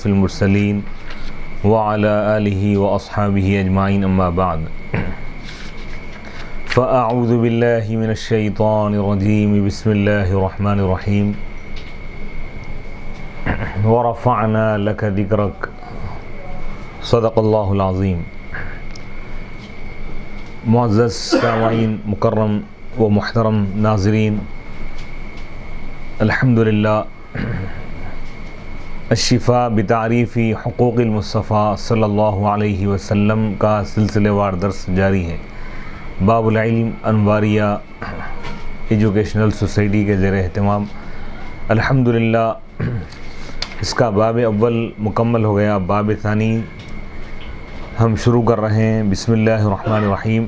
في المرسلين وعلى آله وأصحابه أجمعين أما بعد فأعوذ بالله من الشيطان الرجيم بسم الله الرحمن الرحيم ورفعنا لك ذكرك صدق الله العظيم. معزز سامعین، مکرم و محترم ناظرین، الحمدللہ الشفاء بتعریف حقوق المصطفیٰ صلی اللہ علیہ وسلم کا سلسلہ وار درس جاری ہے۔ باب العلم انواریہ ایجوکیشنل سوسائٹی کے زیر اہتمام الحمدللہ اس کا باب اول مکمل ہو گیا۔ باب ثانی ہم شروع کر رہے ہیں۔ بسم اللہ الرحمن الرحیم۔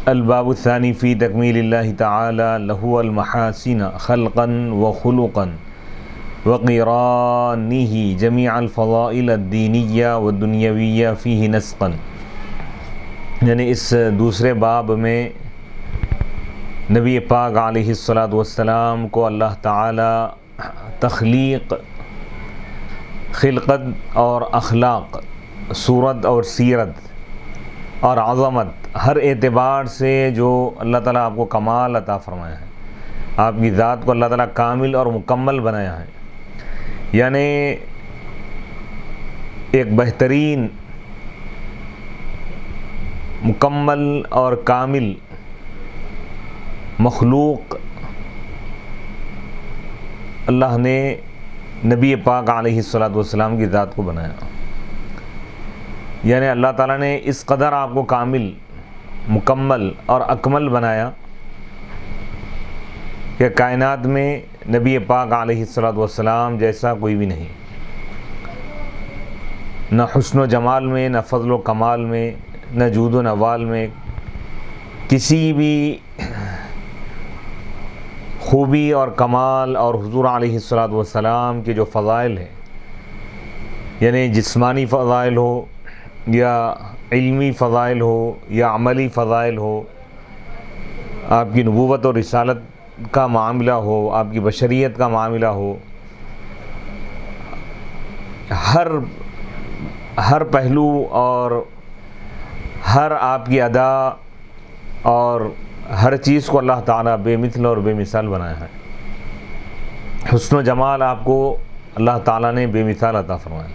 الباب الثانی فی تکمیل اللہ تعالی لہ المحاسن خلقا وخلقا وقرانہ جمیع الفضائل الدینیہ والدنیویہ فیہ نسقا، یعنی اس دوسرے باب میں نبی پاک علیہ السلام کو اللہ تعالی تخلیق، خلقت اور اخلاق، صورت اور سیرت اور عظمت، ہر اعتبار سے جو اللہ تعالیٰ آپ کو کمال عطا فرمایا ہے، آپ کی ذات کو اللہ تعالیٰ کامل اور مکمل بنایا ہے، یعنی ایک بہترین، مکمل اور کامل مخلوق اللہ نے نبی پاک علیہ السلام کی ذات کو بنایا، یعنی اللہ تعالیٰ نے اس قدر آپ کو کامل، مکمل اور اکمل بنایا کہ کائنات میں نبی پاک علیہ السلام جیسا کوئی بھی نہیں، نہ حسن و جمال میں، نہ فضل و کمال میں، نہ جود و نوال میں، کسی بھی خوبی اور کمال اور حضور علیہ السلام کے جو فضائل ہیں، یعنی جسمانی فضائل ہو یا علمی فضائل ہو یا عملی فضائل ہو، آپ کی نبوت اور رسالت کا معاملہ ہو، آپ کی بشریت کا معاملہ ہو، ہر پہلو اور ہر آپ کی ادا اور ہر چیز کو اللہ تعالیٰ بے مثل اور بے مثال بنایا ہے۔ حسن و جمال آپ کو اللہ تعالیٰ نے بے مثال عطا فرمایا،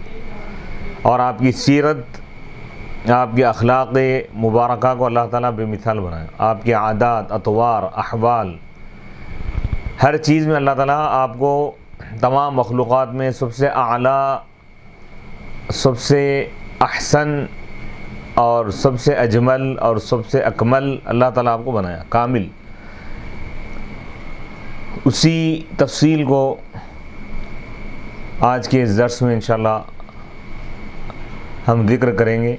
اور آپ کی سیرت، آپ کے اخلاق مبارکہ کو اللہ تعالیٰ بے مثال بنایا، آپ کے عادات، اطوار، احوال، ہر چیز میں اللہ تعالیٰ آپ کو تمام مخلوقات میں سب سے اعلیٰ، سب سے احسن اور سب سے اجمل اور سب سے اکمل اللہ تعالیٰ آپ کو بنایا، کامل۔ اسی تفصیل کو آج کے اس درس میں انشاءاللہ ہم ذکر کریں گے۔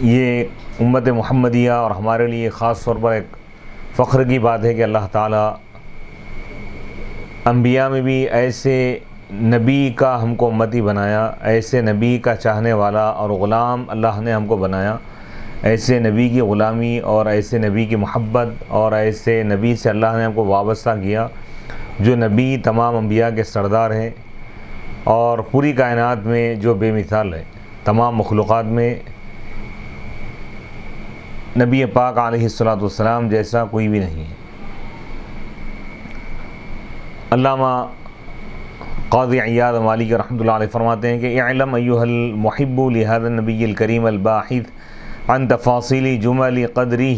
یہ امت محمدیہ اور ہمارے لیے خاص طور پر ایک فخر کی بات ہے کہ اللہ تعالیٰ انبیاء میں بھی ایسے نبی کا ہم کو امتی بنایا، ایسے نبی کا چاہنے والا اور غلام اللہ نے ہم کو بنایا، ایسے نبی کی غلامی اور ایسے نبی کی محبت اور ایسے نبی سے اللہ نے ہم کو وابستہ کیا، جو نبی تمام انبیاء کے سردار ہیں اور پوری کائنات میں جو بے مثال ہے، تمام مخلوقات میں نبی پاک علیہ السلام جیسا کوئی بھی نہیں ہے۔ علامہ قاضی عیاض مالکی رحمۃ اللہ علیہ فرماتے ہیں کہ اعلم ایھا المحب لہذا النبی الکریم الباحث عن تفاصیل جمل قدرہ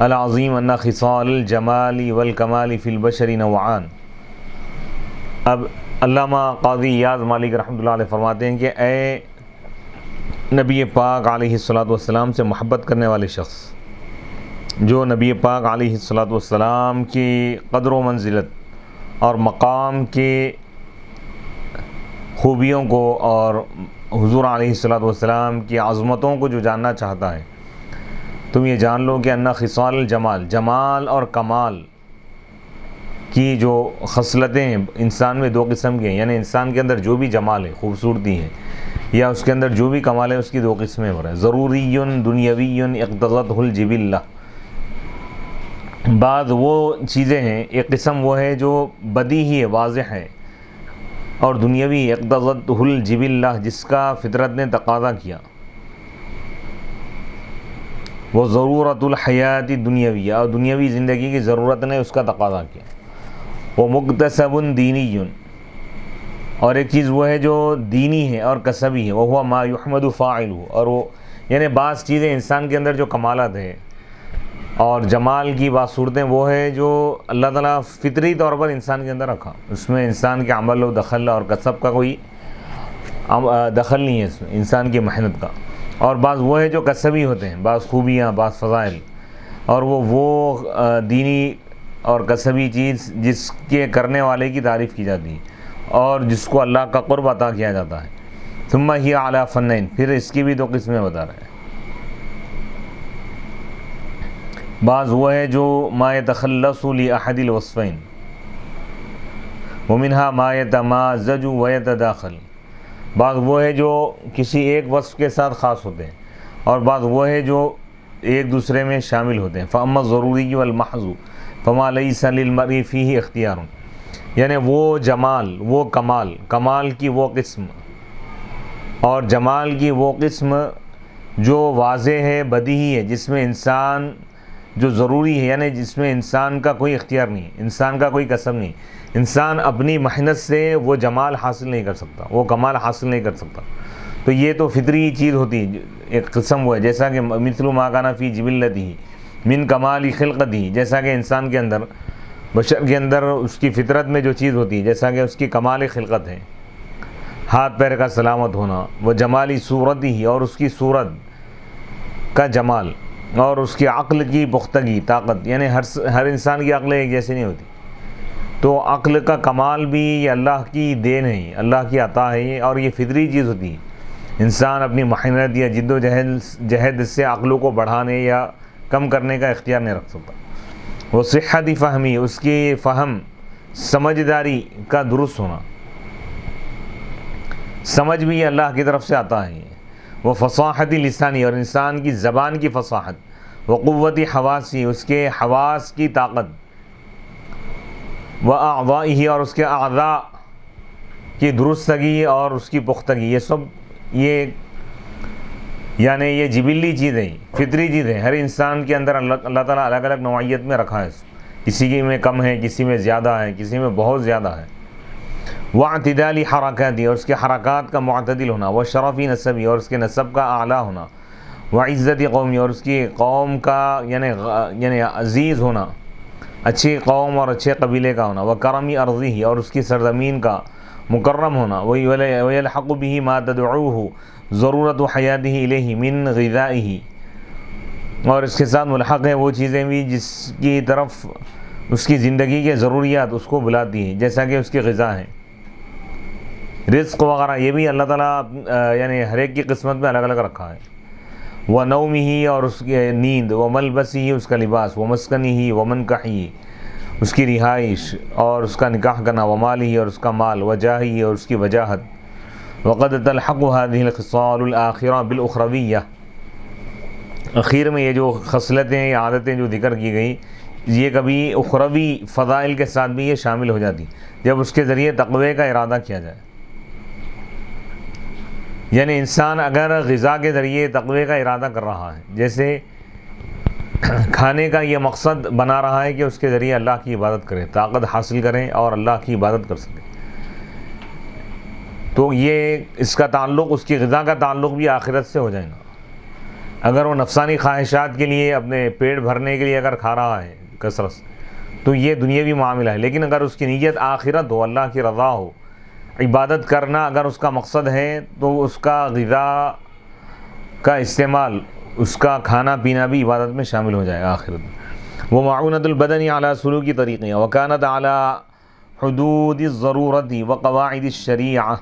العظیم ان خصال الجمال والکمال فی البشر نوعان۔ اب علامہ قاضی عیاض مالکی رحمۃ اللہ علیہ فرماتے ہیں کہ اے نبی پاک علیہ السلام سے محبت کرنے والے شخص، جو نبی پاک علیہ السلام کی قدر و منزلت اور مقام کے خوبیوں کو اور حضور علیہ السلام کی عظمتوں کو جو جاننا چاہتا ہے، تم یہ جان لو کہ ان خصال الجمال، جمال اور کمال کی جو خصلتیں ہیں انسان میں دو قسم کی ہیں، یعنی انسان کے اندر جو بھی جمال ہے، خوبصورتی ہے، یا اس کے اندر جو بھی کمال ہے، اس کی دو قسمیں ہو رہے ہیں، ضروری دنیاوی اقتضتہ الجبلہ۔ بعض وہ چیزیں ہیں، ایک قسم وہ ہے جو بدیہی ہے، واضح ہے، اور دنیاوی اقتضتہ الجبلہ جس کا فطرت نے تقاضا کیا، وہ ضرورت الحیات دنیاویہ اور دنیاوی زندگی کی ضرورت نے اس کا تقاضا کیا، وہ مکتسب دینی، اور ایک چیز وہ ہے جو دینی ہے اور کسبی ہے، وہ ہوا ما یحمد فاعلہ، اور وہ یعنی بعض چیزیں انسان کے اندر جو کمالات ہیں اور جمال کی بعض صورتیں وہ ہے جو اللہ تعالیٰ فطری طور پر انسان کے اندر رکھا، اس میں انسان کے عمل و دخل اور کسب کا کوئی دخل نہیں ہے اس میں، انسان کی محنت کا، اور بعض وہ ہے جو کسبی ہوتے ہیں، بعض خوبیاں، بعض فضائل، اور وہ دینی اور کسبی چیز جس کے کرنے والے کی تعریف کی جاتی ہے اور جس کو اللہ کا قرب عطا کیا جاتا ہے۔ ثم ہی اعلی فنین، پھر اس کی بھی دو قسمیں بتا رہے ہیں۔ بعض وہ ہے جو ما یتخلص لاحد الوصفین، ومنها ما یتمازج ویتداخل، بعض وہ ہے جو کسی ایک وصف کے ساتھ خاص ہوتے ہیں، اور بعض وہ ہے جو ایک دوسرے میں شامل ہوتے ہیں۔ فاما الضروری والمحض فما لیس للمرء فیہ اختیار، یعنی وہ جمال، وہ کمال کی وہ قسم اور جمال کی وہ قسم جو واضح ہے، بدیہی ہے، جس میں انسان جو ضروری ہے، یعنی جس میں انسان کا کوئی اختیار نہیں، انسان کا کوئی کسب نہیں، انسان اپنی محنت سے وہ جمال حاصل نہیں کر سکتا، وہ کمال حاصل نہیں کر سکتا، تو یہ تو فطری چیز ہوتی ہے، ایک قسم وہ ہے، جیسا کہ مثل ما کان فی جبلتہ من کمال خلقتہ، جیسا کہ انسان کے اندر، بشر کے اندر اس کی فطرت میں جو چیز ہوتی ہے، جیسا کہ اس کی کمال خلقت ہے، ہاتھ پیر کا سلامت ہونا، وہ جمالی صورت ہی، اور اس کی صورت کا جمال، اور اس کی عقل کی پختگی، طاقت، یعنی ہر انسان کی عقل ایک جیسی نہیں ہوتی، تو عقل کا کمال بھی یہ اللہ کی دین ہے، اللہ کی عطا ہے، اور یہ فطری چیز ہوتی ہے، انسان اپنی محنت یا جد و جہد سے عقلوں کو بڑھانے یا کم کرنے کا اختیار نہیں رکھ سکتا۔ وہ صحت فہمی، اس کی فہم، سمجھداری کا درست ہونا، سمجھ بھی اللہ کی طرف سے آتا ہے، وہ فصاحت لسانی، اور انسان کی زبان کی فصاحت، وہ قوت حواسی، اس کے حواس کی طاقت، وہ اعضائہ، اور اس کے اعضاء کی درستگی اور اس کی پختگی، یہ سب یعنی یہ جبلی چیزیں، فطری چیزیں، ہر انسان کے اندر اللہ تعالیٰ الگ الگ نوعیت میں رکھا ہے، کسی کی میں کم ہے، کسی میں زیادہ ہے، کسی میں بہت زیادہ ہے۔ واعتدالی حرکاتی، اور اس کے حرکات کا معتدل ہونا، وہ شرفی نسبی، اور اس کے نسب کا اعلیٰ ہونا، وہ عزتی قومی، اور اس کی قوم کا یعنی عزیز ہونا، اچھی قوم اور اچھے قبیلے کا ہونا، وہ کرمی ارضی، اور اس کی سرزمین کا مکرم ہونا، ویلحق به ما تدعوه ضرورت حیاتہ الیہ من غذائہ، اور اس کے ساتھ ملحق ہے وہ چیزیں بھی جس کی طرف اس کی زندگی کے ضروریات اس کو بلاتی ہیں، جیسا کہ اس کی غذا ہے، رزق وغیرہ، یہ بھی اللہ تعالیٰ یعنی ہر ایک کی قسمت میں الگ الگ رکھا ہے۔ وہ نوم ہی، اور اس کی نیند، وہ ملبس ہی، اس کا لباس، وہ مسکنی ہی، وہ منکحی، اس کی رہائش اور اس کا نکاح کرنا، وہ مال ہی، اور اس کا مال، وجاہ ہی، اور اس کی وجاہت، وقد تلحق هذه الخصال الآخرة بالأخرویہ، اخیر میں یہ جو خصلتیں یا عادتیں جو ذکر کی گئی، یہ کبھی اخروی فضائل کے ساتھ بھی یہ شامل ہو جاتی جب اس کے ذریعے تقوی کا ارادہ کیا جائے، یعنی انسان اگر غذا کے ذریعے تقوی کا ارادہ کر رہا ہے، جیسے کھانے کا یہ مقصد بنا رہا ہے کہ اس کے ذریعے اللہ کی عبادت کرے، طاقت حاصل کرے اور اللہ کی عبادت کر سکے، تو یہ اس کا تعلق، اس کی غذا کا تعلق بھی آخرت سے ہو جائے گا۔ اگر وہ نفسانی خواہشات کے لیے، اپنے پیٹ بھرنے کے لیے اگر کھا رہا ہے کثرت سے، تو یہ دنیاوی معاملہ ہے، لیکن اگر اس کی نیت آخرت ہو، اللہ کی رضا ہو، عبادت کرنا اگر اس کا مقصد ہے، تو اس کا غذا کا استعمال، اس کا کھانا پینا بھی عبادت میں شامل ہو جائے گا آخرت میں۔ وہ معاونۃ البدن علی سلوکی طریقہ، وکانت علی حدود الضرورت وقواعد الشریعہ،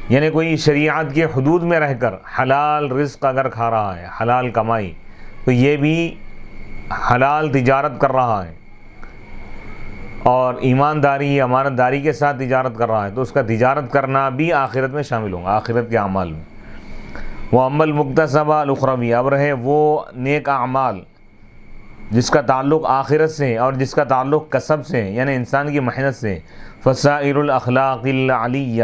یعنی کوئی شریعت کے حدود میں رہ کر حلال رزق اگر کھا رہا ہے، حلال کمائی، تو یہ بھی حلال تجارت کر رہا ہے، اور ایمانداری، امانت داری کے ساتھ تجارت کر رہا ہے، تو اس کا تجارت کرنا بھی آخرت میں شامل ہوگا، آخرت کے اعمال میں۔ وہ عمل مکتسبہ الاخروی، اب رہے وہ نیک اعمال جس کا تعلق آخرت سے اور جس کا تعلق کسب سے، یعنی انسان کی محنت سے، فسائر الاخلاق العلیہ،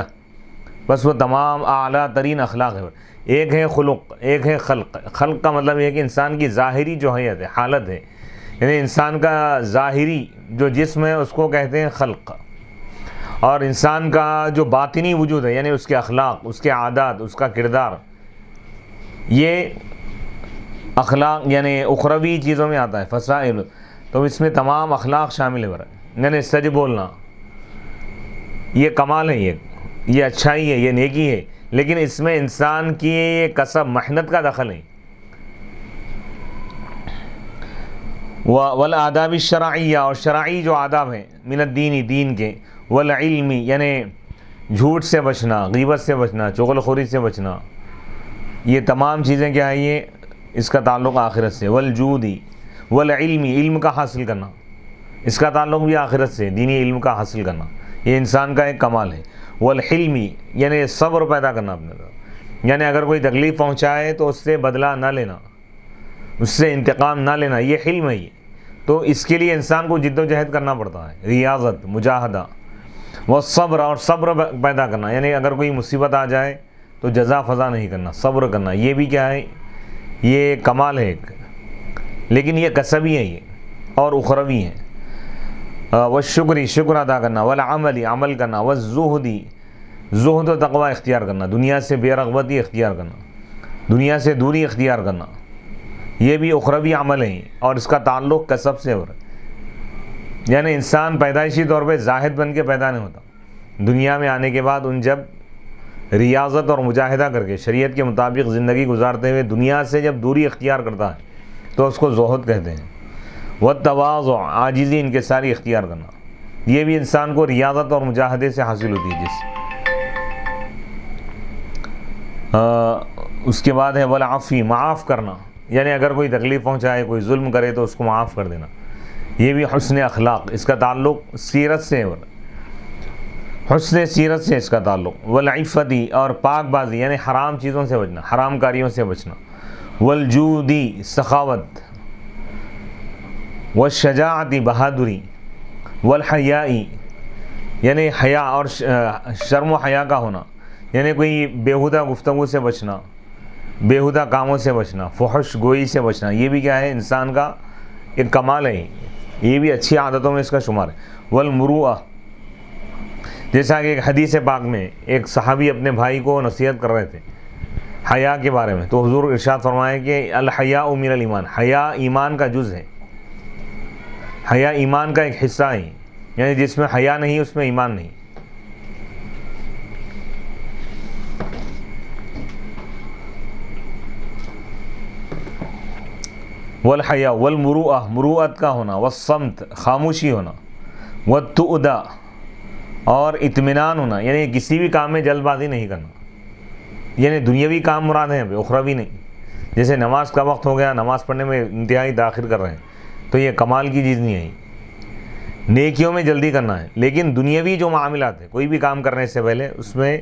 بس وہ تمام اعلیٰ ترین اخلاق ہے۔ ایک ہے خلق، ایک ہے خلق۔ خلق کا مطلب یہ ہے کہ انسان کی ظاہری جو حیت ہے، حالت ہے، یعنی انسان کا ظاہری جو جسم ہے اس کو کہتے ہیں خلق، اور انسان کا جو باطنی وجود ہے یعنی اس کے اخلاق، اس کے عادات، اس کا کردار، یہ اخلاق یعنی اخروی چیزوں میں آتا ہے۔ فسائل تو اس میں تمام اخلاق شامل ہے، یعنی سچ بولنا، یہ کمال ہے، یہ اچھائی ہے، یہ نیکی ہے، لیکن اس میں انسان کی یہ کسب محنت کا دخل ہے۔ والآداب الشرعیہ، اور شرعی جو آداب ہیں، من الدین، دین کے، والعلمی یعنی جھوٹ سے بچنا، غیبت سے بچنا، چغل خوری سے بچنا، یہ تمام چیزیں کیا ہے، یہ اس کا تعلق آخرت سے۔ والجودی، والعلمی، علم کا حاصل کرنا، اس کا تعلق بھی آخرت سے، دینی علم کا حاصل کرنا، یہ انسان کا ایک کمال ہے۔ والحلمی یعنی صبر پیدا کرنا اپنے اندر، یعنی اگر کوئی تکلیف پہنچائے تو اس سے بدلہ نہ لینا، اس سے انتقام نہ لینا، یہ حلم ہے۔ یہ تو اس کے لیے انسان کو جد و جہد کرنا پڑتا ہے، ریاضت، مجاہدہ۔ وہ صبر، اور صبر پیدا کرنا، یعنی اگر کوئی مصیبت آ جائے تو جزا فضا نہیں کرنا، صبر کرنا، یہ بھی کیا ہے، یہ کمال ہے ایک، لیکن یہ کسبی ہے یہ، اور اخروی ہے۔ والشکری، شکر ادا کرنا، والعملی، عمل کرنا، والزہدی، زہد و تقوی اختیار کرنا، دنیا سے بے رغبتی اختیار کرنا، دنیا سے دوری اختیار کرنا، یہ بھی اخروی عمل ہے، اور اس کا تعلق کسب سے ہو رہا ہے۔ یعنی انسان پیدائشی طور پہ زاہد بن کے پیدا نہیں ہوتا، دنیا میں آنے کے بعد ان جب ریاضت اور مجاہدہ کر کے شریعت کے مطابق زندگی گزارتے ہوئے دنیا سے جب دوری اختیار کرتا ہے تو اس کو زہد کہتے ہیں۔ والتواضع، عاجزی، انکساری اختیار کرنا، یہ بھی انسان کو ریاضت اور مجاہدے سے حاصل ہوتی ہے۔ اس کے بعد ہے والعفو، معاف کرنا، یعنی اگر کوئی تکلیف پہنچائے، کوئی ظلم کرے تو اس کو معاف کر دینا، یہ بھی حسن اخلاق، اس کا تعلق سیرت سے ہے، حسن سیرت سے اس کا تعلق۔ والعفتی، اور پاک بازی یعنی حرام چیزوں سے بچنا، حرام کاریوں سے بچنا۔ والجودی، سخاوت۔ والشجاعتی، بہادری۔ والحیائی، یعنی حیا اور شرم و حیا کا ہونا، یعنی کوئی بیہودہ گفتگو سے بچنا، بیہودہ کاموں سے بچنا، فحش گوئی سے بچنا، یہ بھی کیا ہے، انسان کا ایک کمال ہے، یہ بھی اچھی عادتوں میں اس کا شمار ہے۔ والمروءہ، جیسا کہ ایک حدیث پاک میں ایک صحابی اپنے بھائی کو نصیحت کر رہے تھے حیا کے بارے میں، تو حضور ارشاد فرمائے کہ الحیاء من الایمان، حیا ایمان کا جز ہے، حیا ایمان کا ایک حصہ ہے، یعنی جس میں حیا نہیں اس میں ایمان نہیں۔ والحیا، والمروءہ، مروءت کا ہونا، والصمت، خاموشی ہونا، والتؤدہ، اور اطمینان ہونا، یعنی کسی بھی کام میں جلد بازی نہیں کرنا، یعنی دنیاوی کام مراد ہیں، اخروی نہیں۔ جیسے نماز کا وقت ہو گیا، نماز پڑھنے میں انتہائی تاخیر کر رہے ہیں تو یہ کمال کی چیز نہیں ہے، نیکیوں میں جلدی کرنا ہے، لیکن دنیاوی جو معاملات ہیں، کوئی بھی کام کرنے سے پہلے اس میں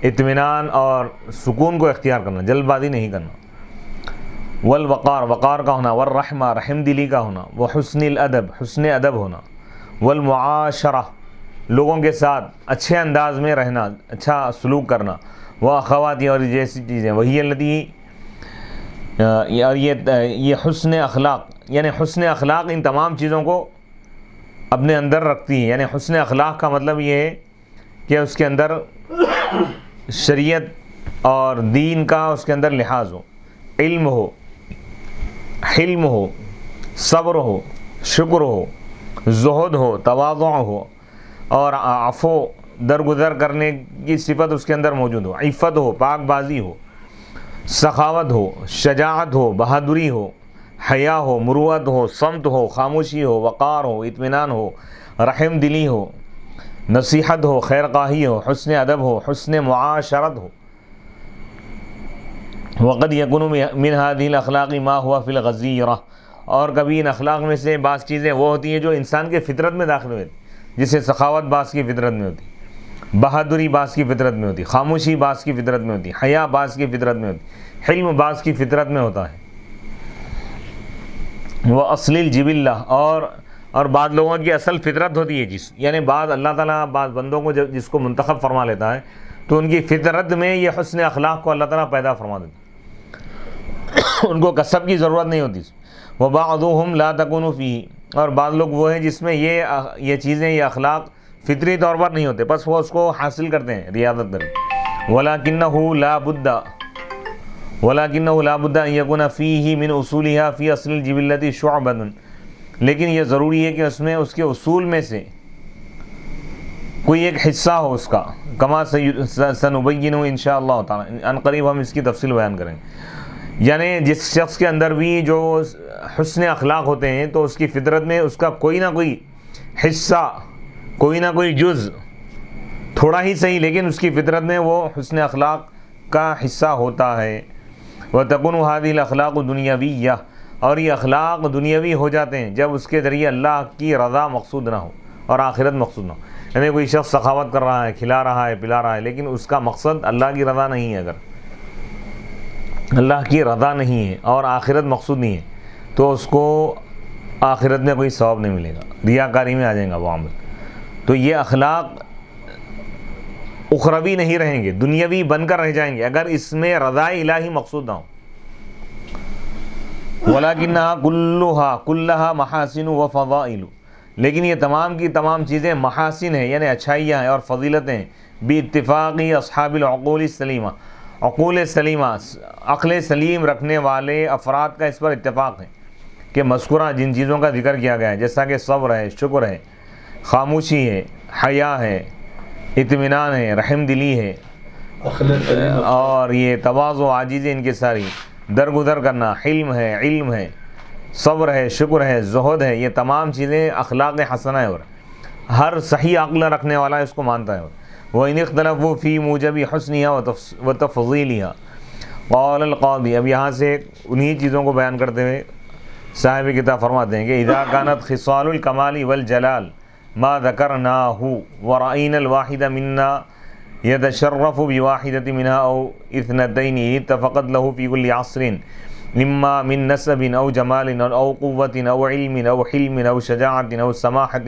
اطمینان اور سکون کو اختیار کرنا، جلد بازی نہیں کرنا۔ والوقار، وقار کا ہونا، والرحمہ، رحم دلی کا ہونا، وحسن الادب، حسن ادب ہونا، والمعاشرہ، لوگوں کے ساتھ اچھے انداز میں رہنا، اچھا سلوک کرنا، واخواتی، اور جیسی چیزیں، وہی التی، اور یہ حسن اخلاق، یعنی حسن اخلاق ان تمام چیزوں کو اپنے اندر رکھتی ہے، یعنی حسن اخلاق کا مطلب یہ ہے کہ اس کے اندر شریعت اور دین کا اس کے اندر لحاظ ہو، علم ہو، حلم ہو، صبر ہو، شکر ہو، زہد ہو، تواضع ہو، اور عفو، درگزر کرنے کی صفت اس کے اندر موجود ہو، عفت ہو، پاک بازی ہو، سخاوت ہو، شجاعت ہو، بہادری ہو، حیا ہو، مروت ہو، صمت ہو، خاموشی ہو، وقار ہو، اطمینان ہو، رحم دلی ہو، نصیحت ہو، خیر خواہی ہو، حسن ادب ہو، حسن معاشرت ہو۔ وقد یکون من هذه الاخلاق ما هو فی الغزیرہ، اور کبھی ان اخلاق میں سے بعض چیزیں وہ ہوتی ہیں جو انسان کے فطرت میں داخل ہوئی، جسے سخاوت بعض کی فطرت میں ہوتی، بہادری بعض کی فطرت میں ہوتی، خاموشی بعض کی فطرت میں ہوتی، حیا بعض کی فطرت میں ہوتی، حلم بعض کی فطرت میں ہوتا ہے۔ وہ اصل الجبلہ، اور اور بعض لوگوں کی اصل فطرت ہوتی ہے یعنی بعض اللہ تعالیٰ بعض بندوں کو جس کو منتخب فرما لیتا ہے تو ان کی فطرت میں یہ حسن اخلاق کو اللہ تعالیٰ پیدا فرما دیتا ہے، ان کو کسب کی ضرورت نہیں ہوتی۔ وَبَعْضُهُمْ لَا تَكُونُ فِيهِ، اور بعض لوگ وہ ہیں جس میں یہ چیزیں، یہ اخلاق فطری طور پر نہیں ہوتے، بس وہ اس کو حاصل کرتے ہیں ریاضت کر کے۔ وَلَكِنَّهُ لَا بُدَّ أَن يَكُونَ فِيهِ مِنْ أُصُولِهَا فِي أَصْلِ الْجِبِلَّةِ شُعْبَةٌ، لیکن یہ ضروری ہے کہ اس میں اس کے اصول میں سے کوئی ایک حصہ ہو اس کا، کما سنبینہ انشاءاللہ تعالی، ان قریب ہم اس کی تفصیل بیان کریں گے۔ یعنی جس شخص کے اندر بھی جو حسن اخلاق ہوتے ہیں تو اس کی فطرت میں اس کا کوئی نہ کوئی حصہ، کوئی نہ کوئی جز، تھوڑا ہی صحیح لیکن اس کی فطرت میں وہ حسن اخلاق کا حصہ ہوتا ہے۔ وَتَكُونُ هَذِهِ الْأَخْلَاقُ دُنْيَوِيَّةً، اور یہ اخلاق دنیاوی ہو جاتے ہیں جب اس کے ذریعے اللہ کی رضا مقصود نہ ہو اور آخرت مقصود نہ ہو۔ یعنی کوئی شخص سخاوت کر رہا ہے، کھلا رہا ہے، پلا رہا ہے، لیکن اس کا مقصد اللہ کی رضا نہیں ہے، اگر اللہ کی رضا نہیں ہے اور آخرت مقصود نہیں ہے تو اس کو آخرت میں کوئی ثواب نہیں ملے گا، ریاکاری میں آ جائے گا وہ عمل۔ تو یہ اخلاق اخروی نہیں رہیں گے، دنیاوی بن کر رہ جائیں گے اگر اس میں رضا الہی مقصود نہ ہو۔ وَلَكِنَّهَا كُلَّهَا مَحَاسِنُ وَفَضَائِلُ، لیکن یہ تمام کی تمام چیزیں محاسن ہیں یعنی اچھائیاں ہیں اور فضیلتیں، بِاتِّفَاقِ أَصْحَابِ الْعُقُولِ السَّلِیمَةِ، عقول سلیمہ، عقل سلیم رکھنے والے افراد کا اس پر اتفاق ہے کہ مذکورہ جن چیزوں کا ذکر کیا گیا ہے جیسا کہ صبر ہے، شکر ہے، خاموشی ہے، حیا ہے، اطمینان ہے، رحم دلی ہے، اور یہ تواضع، عاجزی، انکساری، درگزر کرنا، حلم ہے، علم ہے، صبر ہے، شکر ہے، زہد ہے، یہ تمام چیزیں اخلاق حسنہ ہے اور ہر صحیح عقل رکھنے والا اس کو مانتا ہے۔ وَإِنِ اخْتَلَفُوا فِي مُوجَبِ حُسْنِهَا وَتَفْضِيلِهَا، قال القاضی، اب یہاں سے انہی چیزوں کو بیان کرتے ہوئے صاحب کتاب فرماتے ہیں کہ اذا كانت خصال الکمال والجلال ما ذكرناه ورأينا الواحد منا يتشرف بواحدة منها أو اثنتين اتفقت له في كل عصر، إما من نسب أو جمال أو قوة أو علم أو حلم أو شجاعة أو سماحة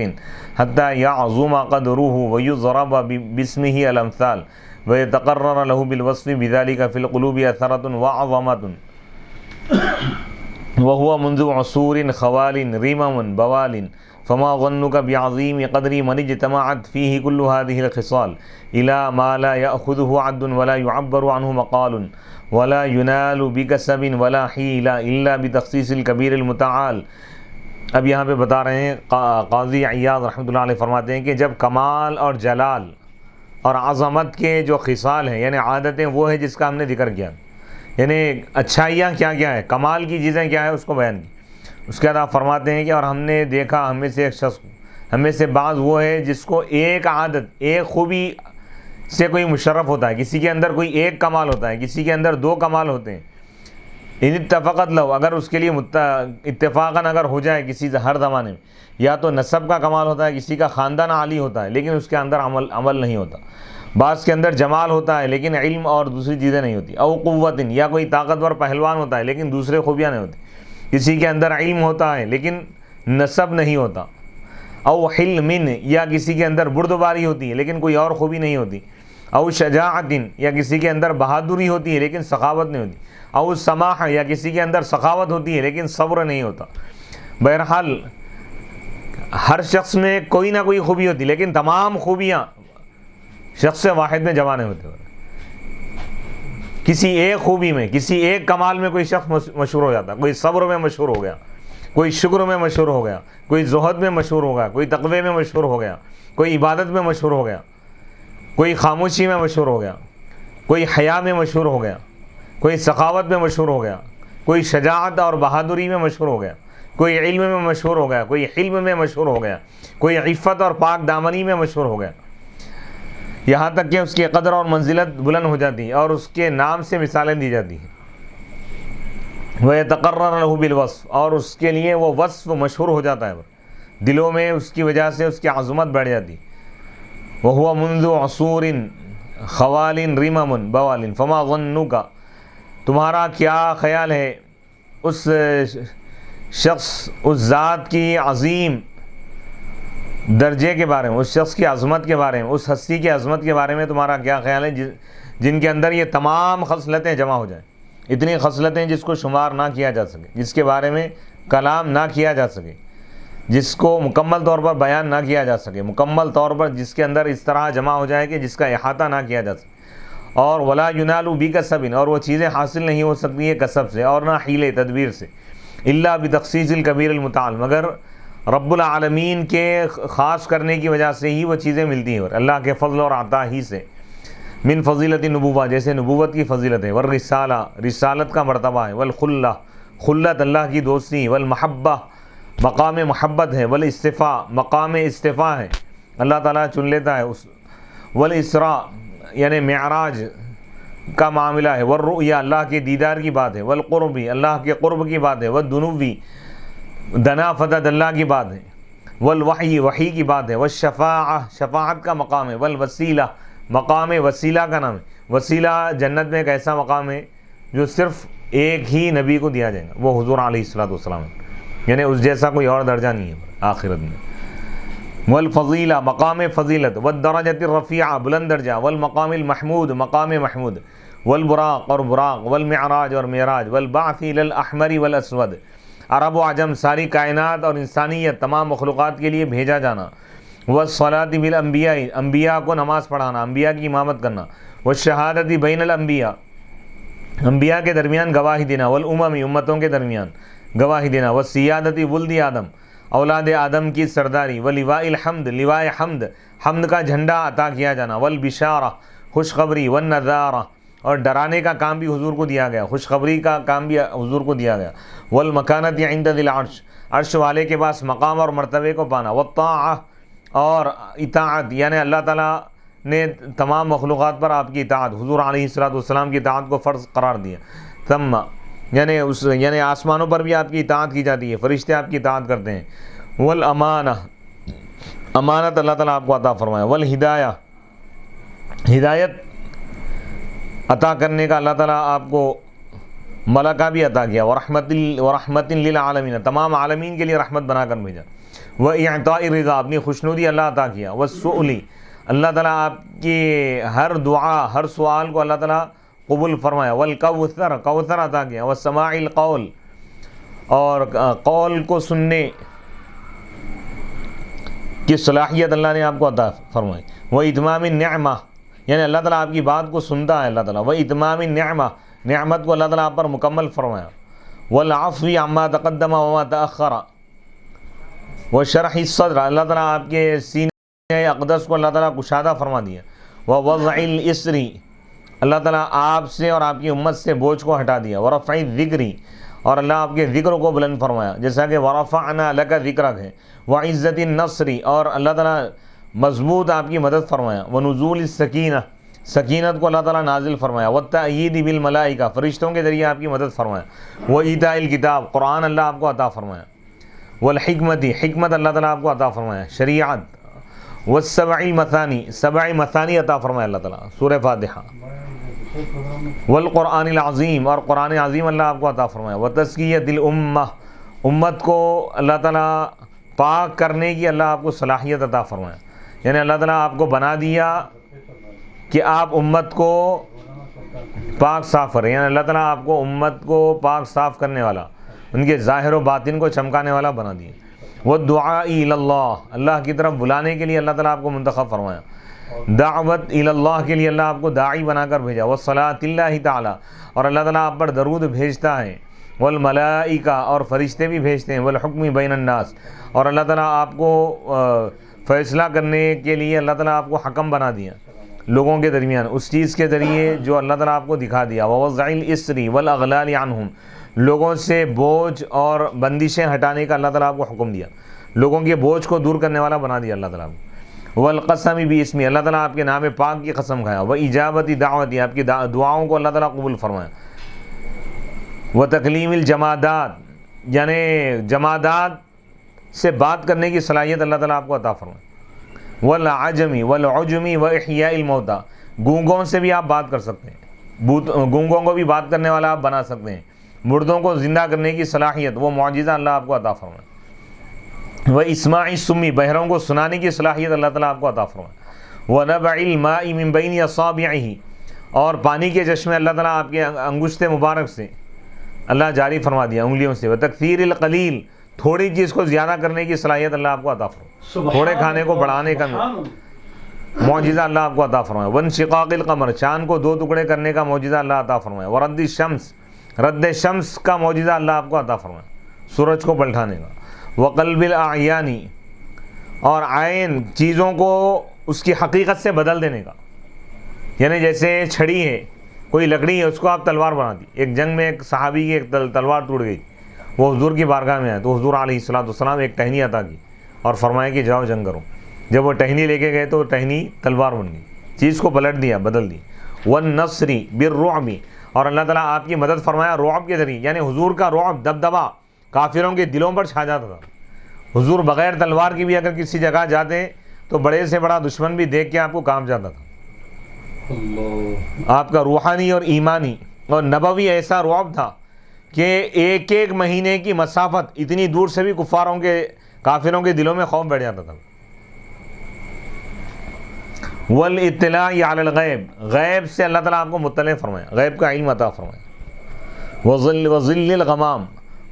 حتى يعظم قدره ويضرب باسمه الأمثال ويتقرر له بالوصف بذلك في القلوب أثرة وعظمة، وهو منذ عصور خوال رمم بوال، فما ظنك بعظيم قدر من اجتمعت فيه كل هذه الخصال إلى ما لا يأخذه عد ولا يعبر عنه مقال ولا ينال بكسب ولا حيل إلا بتخصيص الكبير المتعال۔ اب یہاں پہ بتا رہے ہیں قاضی عیاض رحمۃ اللہ علیہ فرماتے ہیں کہ جب کمال اور جلال اور عظمت کے جو خصال ہیں یعنی عادتیں وہ ہیں جس کا ہم نے ذکر کیا، یعنی اچھائیاں کیا کیا ہے، کمال کی چیزیں کیا ہے اس کو بیان کی۔ اس کے بعد آپ فرماتے ہیں کہ اور ہم نے دیکھا ہم میں سے ایک شخص، ہم میں سے بعض وہ ہے جس کو ایک عادت، ایک خوبی سے کوئی مشرف ہوتا ہے، کسی کے اندر کوئی ایک کمال ہوتا ہے، کسی کے اندر دو کمال ہوتے ہیں۔ ان اتفقت لو، اگر اس کے لیے اتفاقاً اگر ہو جائے کسی ہر زمانے میں، یا تو نسب کا کمال ہوتا ہے، کسی کا خاندان عالی ہوتا ہے لیکن اس کے اندر عمل نہیں ہوتا، بعض کے اندر جمال ہوتا ہے لیکن علم اور دوسری چیزیں نہیں ہوتی، او قوت، یا کوئی طاقتور پہلوان ہوتا ہے لیکن دوسرے خوبیاں نہیں ہوتی، کسی کے اندر علم ہوتا ہے لیکن نسب نہیں ہوتا، او حلم، یا کسی کے اندر بردباری ہوتی ہے لیکن کوئی اور خوبی نہیں ہوتی، او شجاعت، یا کسی کے اندر بہادری ہوتی ہے لیکن سخاوت نہیں ہوتی، او سماح، یا کسی کے اندر سخاوت ہوتی ہے لیکن صبر نہیں ہوتا۔ بہرحال ہر شخص میں کوئی نہ کوئی خوبی ہوتی لیکن تمام خوبیاں شخص واحد میں جمع نہیں ہوتے۔ کسی ایک خوبی میں، کسی ایک کمال میں کوئی شخص مشہور ہو جاتا، کوئی صبر میں مشہور ہو گیا، کوئی شکر میں مشہور ہو گیا، کوئی زہد میں مشہور ہو گیا، کوئی تقوی میں مشہور ہو گیا، کوئی عبادت میں مشہور ہو گیا، کوئی خاموشی میں مشہور ہو گیا، کوئی حیا میں مشہور ہو گیا، کوئی سخاوت میں مشہور ہو گیا، کوئی شجاعت اور بہادری میں مشہور ہو گیا، کوئی علم میں مشہور ہو گیا، کوئی حلم میں مشہور ہو گیا، کوئی عفت اور پاک دامنی میں مشہور ہو گیا، یہاں تک کہ اس کی قدر اور منزلت بلند ہو جاتی ہے اور اس کے نام سے مثالیں دی جاتی ہیں۔ وَيَتَقَرَّرَ لَهُ بِالْوَصْفِ، اور اس کے لیے وہ وصف مشہور ہو جاتا ہے، دلوں میں اس کی وجہ سے اس کی عظمت بڑھ جاتی۔ وَهُوَ مُنذُ عَصُورٍ خَوَالٍ رِمَمٌ بَوَالٍ فَمَا ظَنُّكَ، تمہارا کیا خیال ہے اس شخص، اس ذات کی عظیم درجے کے بارے میں، اس شخص کی عظمت کے بارے میں، اس ہستی کی عظمت کے بارے میں تمہارا کیا خیال ہے جن کے اندر یہ تمام خصلتیں جمع ہو جائیں؟ اتنی خصلتیں جس کو شمار نہ کیا جا سکے، جس کے بارے میں کلام نہ کیا جا سکے، جس کو مکمل طور پر بیان نہ کیا جا سکے، مکمل طور پر جس کے اندر اس طرح جمع ہو جائے کہ جس کا احاطہ نہ کیا جا سکے. اور ولا ینال بکسب، اور وہ چیزیں حاصل نہیں ہو سکتی ہیں کسب سے اور نہ حیلے تدبیر سے، الا بتخصیص الکبیر المتعال، مگر رب العالمین کے خاص کرنے کی وجہ سے ہی وہ چیزیں ملتی ہیں، اور اللہ کے فضل اور عطا ہی سے. من فضیلت نبوہ، جیسے نبوت کی فضیلت ہے، والرسالہ، رسالت کا مرتبہ ہے، والخلہ، خلت اللہ کی دوستی، والمحبہ، مقام محبت ہے، والاصطفاء، مقام اصطفاء ہے، اللہ تعالیٰ چن لیتا ہے اس، والاسراء یعنی معراج کا معاملہ ہے، والرؤیا اللہ کے دیدار کی بات ہے، والقربی اللہ کے قرب کی بات ہے، والدنوی دنا فتد اللہ کی بات ہے، والوحی وحی کی بات ہے، والشفاعہ شفاعت کا مقام ہے، والوسیلہ مقام وسیلہ کا نام ہے. وسیلہ جنت میں ایک ایسا مقام ہے جو صرف ایک ہی نبی کو دیا جائے گا، وہ حضور علیہ الصلوۃ والسلام، یعنی اس جیسا کوئی اور درجہ نہیں ہے آخرت میں. والفضیلہ مقام فضیلت، والدرجۃ الرفیعہ بلند درجہ، والمقام المحمود مقام محمود، والبراق اور براق، والمعراج اور معراج، والبعث الی الاحمر والاسود، عرب و عجم ساری کائنات اور انسانیت تمام مخلوقات کے لیے بھیجا جانا، والصلاۃ بالانبیاء انبیاء کو نماز پڑھانا، انبیاء کی امامت کرنا، والشہادۃ بین الانبیاء انبیاء کے درمیان گواہی دینا، والامم امتوں کے درمیان گواہی دینا، والسیادۃ ولد آدم اولاد آدم کی سرداری، ولواء الحمد لواء حمد حمد کا جھنڈا عطا کیا جانا، والبشارہ خوشخبری، والنذارہ اور ڈرانے کا کام بھی حضور کو دیا گیا، خوشخبری کا کام بھی حضور کو دیا گیا، والمکانۃ عند ذی العرش عرش والے کے پاس مقام اور مرتبے کو پانا، والطاعہ اور اطاعت یعنی اللہ تعالیٰ نے تمام مخلوقات پر آپ کی اطاعت، حضور علیہ الصلوۃ والسلام کی اطاعت کو فرض قرار دیا. ثم یعنی آسمانوں پر بھی آپ کی اطاعت کی جاتی ہے، فرشتے آپ کی اطاعت کرتے ہیں. والامانہ امانت اللہ تعالیٰ آپ کو عطا فرمایا. والہدایہ ہدایت عطا کرنے کا اللہ تعالیٰ آپ کو ملکہ بھی عطا کیا، ورحمت للعالمین تمام عالمین کے لیے رحمت بنا کر بھیجا. واعطاء رضا اپنی خوشنودی اللہ عطا کیا. والسؤل اللہ تعالیٰ آپ کی ہر دعا ہر سوال کو اللہ تعالیٰ قبول فرمایا. والکوثر کوثر عطا کیا. والسماع القول اور قول کو سننے کی صلاحیت اللہ نے آپ کو عطا فرمائی. واتمام النعمہ یعنی اللہ تعالیٰ آپ کی بات کو سنتا ہے اللہ تعالیٰ. واتمام النعمہ نعمت کو اللہ تعالیٰ آپ پر مکمل فرمایا. والعفو عما تقدم وما تأخر. وشرح الصدر اللہ تعالیٰ آپ کے سینے اقدس کو اللہ تعالیٰ کشادہ فرما دیا. ووضع الاسر اللہ تعالیٰ آپ سے اور آپ کی امت سے بوجھ کو ہٹا دیا. ورفع الذکر اور اللہ آپ کے ذکر کو بلند فرمایا جیسا کہ ورفعنا لک ذکرک ہے. وعزت النصر اور اللہ تعالیٰ مضبوط آپ کی مدد فرمایا. ونزول السکینہ سکینت کو اللہ تعالیٰ نازل فرمایا. والتأیید بالملائکہ فرشتوں کے ذریعے آپ کی مدد فرمایا. وایتاء الکتاب قرآن اللہ آپ کو عطا فرمایا. والحکمت حکمت اللہ تعالیٰ آپ کو عطا فرمایا شریعت. والسبع المثانی سبع مثانی عطا فرمایا اللہ تعالیٰ سورہ فاتحہ. والقرآن العظیم اور قرآن عظیم اللہ آپ کو عطا فرمایا. وتزکیۃ الامہ امت کو اللہ تعالیٰ پاک کرنے کی اللہ آپ کو صلاحیت عطا فرمایا. یعنی اللہ تعالیٰ آپ کو بنا دیا کہ آپ امت کو پاک صاف کریں. یعنی اللہ تعالیٰ آپ کو امت کو پاک صاف کرنے والا ان کے ظاہر و باطن کو چمکانے والا بنا دیا. والدعاء الی اللہ اللہ کی طرف بلانے کے لیے اللہ تعالیٰ آپ کو منتخب فرمایا. دعوت الی اللہ کے لیے اللہ آپ کو داعی بنا کر بھیجا. والصلاۃ اللہ تعالیٰ اور اللہ تعالیٰ آپ پر درود بھیجتا ہے. والملائکہ اور فرشتے بھی بھیجتے ہیں. والحکم بین الناس اور اللہ تعالیٰ آپ کو فیصلہ کرنے کے لیے اللہ تعالیٰ آپ کو حکم بنا دیا لوگوں کے درمیان اس چیز کے ذریعے جو اللہ تعالیٰ آپ کو دکھا دیا. ووضع الاسر والاغلال عنہم لوگوں سے بوجھ اور بندشیں ہٹانے کا اللہ تعالیٰ آپ کو حکم دیا. لوگوں کے بوجھ کو دور کرنے والا بنا دیا اللہ تعالیٰ کو. والقسم باسمی اللہ تعالیٰ آپ کے نام پاک کی قسم کھایا. واجابت دعوتی آپ کی دعاؤں کو اللہ تعالیٰ قبول فرمایا. وتکلیم الجمادات یعنی جمادات سے بات کرنے کی صلاحیت اللہ تعالیٰ آپ کو عطا فرمایا. والعجمی واحیاء الموتى گونگوں سے بھی آپ بات کر سکتے ہیں. گونگوں کو بھی بات کرنے والا آپ بنا سکتے ہیں. مردوں کو زندہ کرنے کی صلاحیت وہ معجزہ اللہ آپ کو عطا فرمائے. وہ اسماعی سمی، بہروں کو سنانے کی صلاحیت اللہ تعالیٰ آپ کو عطا فرمائے. وَنَبَعِ الْمَاءِ مِن بَيْنِ أَصَابِعِهِ، اور پانی کے چشمے اللہ تعالیٰ آپ کے انگشت مبارک سے اللہ جاری فرما دیا، انگلیوں سے. وَتَكْثِيرِ الْقَلِيلِ، تھوڑی چیز کو زیادہ کرنے کی صلاحیت اللہ آپ کو عطا فرمائے، تھوڑے کھانے کو بڑھانے کا معجزہ اللہ آپ کو عطا فرمائے. وَانشِقَاقِ الْقَمَرِ، چاند کو 2 ٹکڑے کرنے کا معجزہ اللہ عطا فرمائے. وَرَدِّ الشَّمْسِ، رد شمس کا معجزہ اللہ آپ کو عطا فرمائے، سورج کو پلٹانے کا. وَقَلْبِ الْأَعْيَانِ، اور عین چیزوں کو اس کی حقیقت سے بدل دینے کا. یعنی جیسے چھڑی ہے، کوئی لکڑی ہے، اس کو آپ تلوار بنا دی. ایک جنگ میں ایک صحابی کی ایک تلوار ٹوٹ گئی، وہ حضور کی بارگاہ میں آئے تو حضور علیہ السلام ایک ٹہنی عطا کی اور فرمایا کہ جاؤ جنگ کرو. جب وہ ٹہنی لے کے گئے تو ٹہنی تلوار بن گئی، چیز کو پلٹ دیا، بدل دی. وَالنَّصْرِ بِالرُّعْبِ، اور اللہ تعالیٰ آپ کی مدد فرمایا رعب کے ذریعے، یعنی حضور کا رعب، دبدبا کافروں کے دلوں پر چھا جاتا تھا. حضور بغیر تلوار کی بھی اگر کسی جگہ جاتے تو بڑے سے بڑا دشمن بھی دیکھ کے آپ کو کانپ جاتا تھا. آپ کا روحانی اور ایمانی اور نبوی ایسا رعب تھا کہ ایک ایک مہینے کی مسافت اتنی دور سے بھی کافروں کے دلوں میں خوف بیٹھ جاتا تھا. والاطلاع علی الغیب، غیب سے اللہ تعالیٰ آپ کو مطلع فرمایا، غیب کا علم عطا فرمایا. وظل الغمام،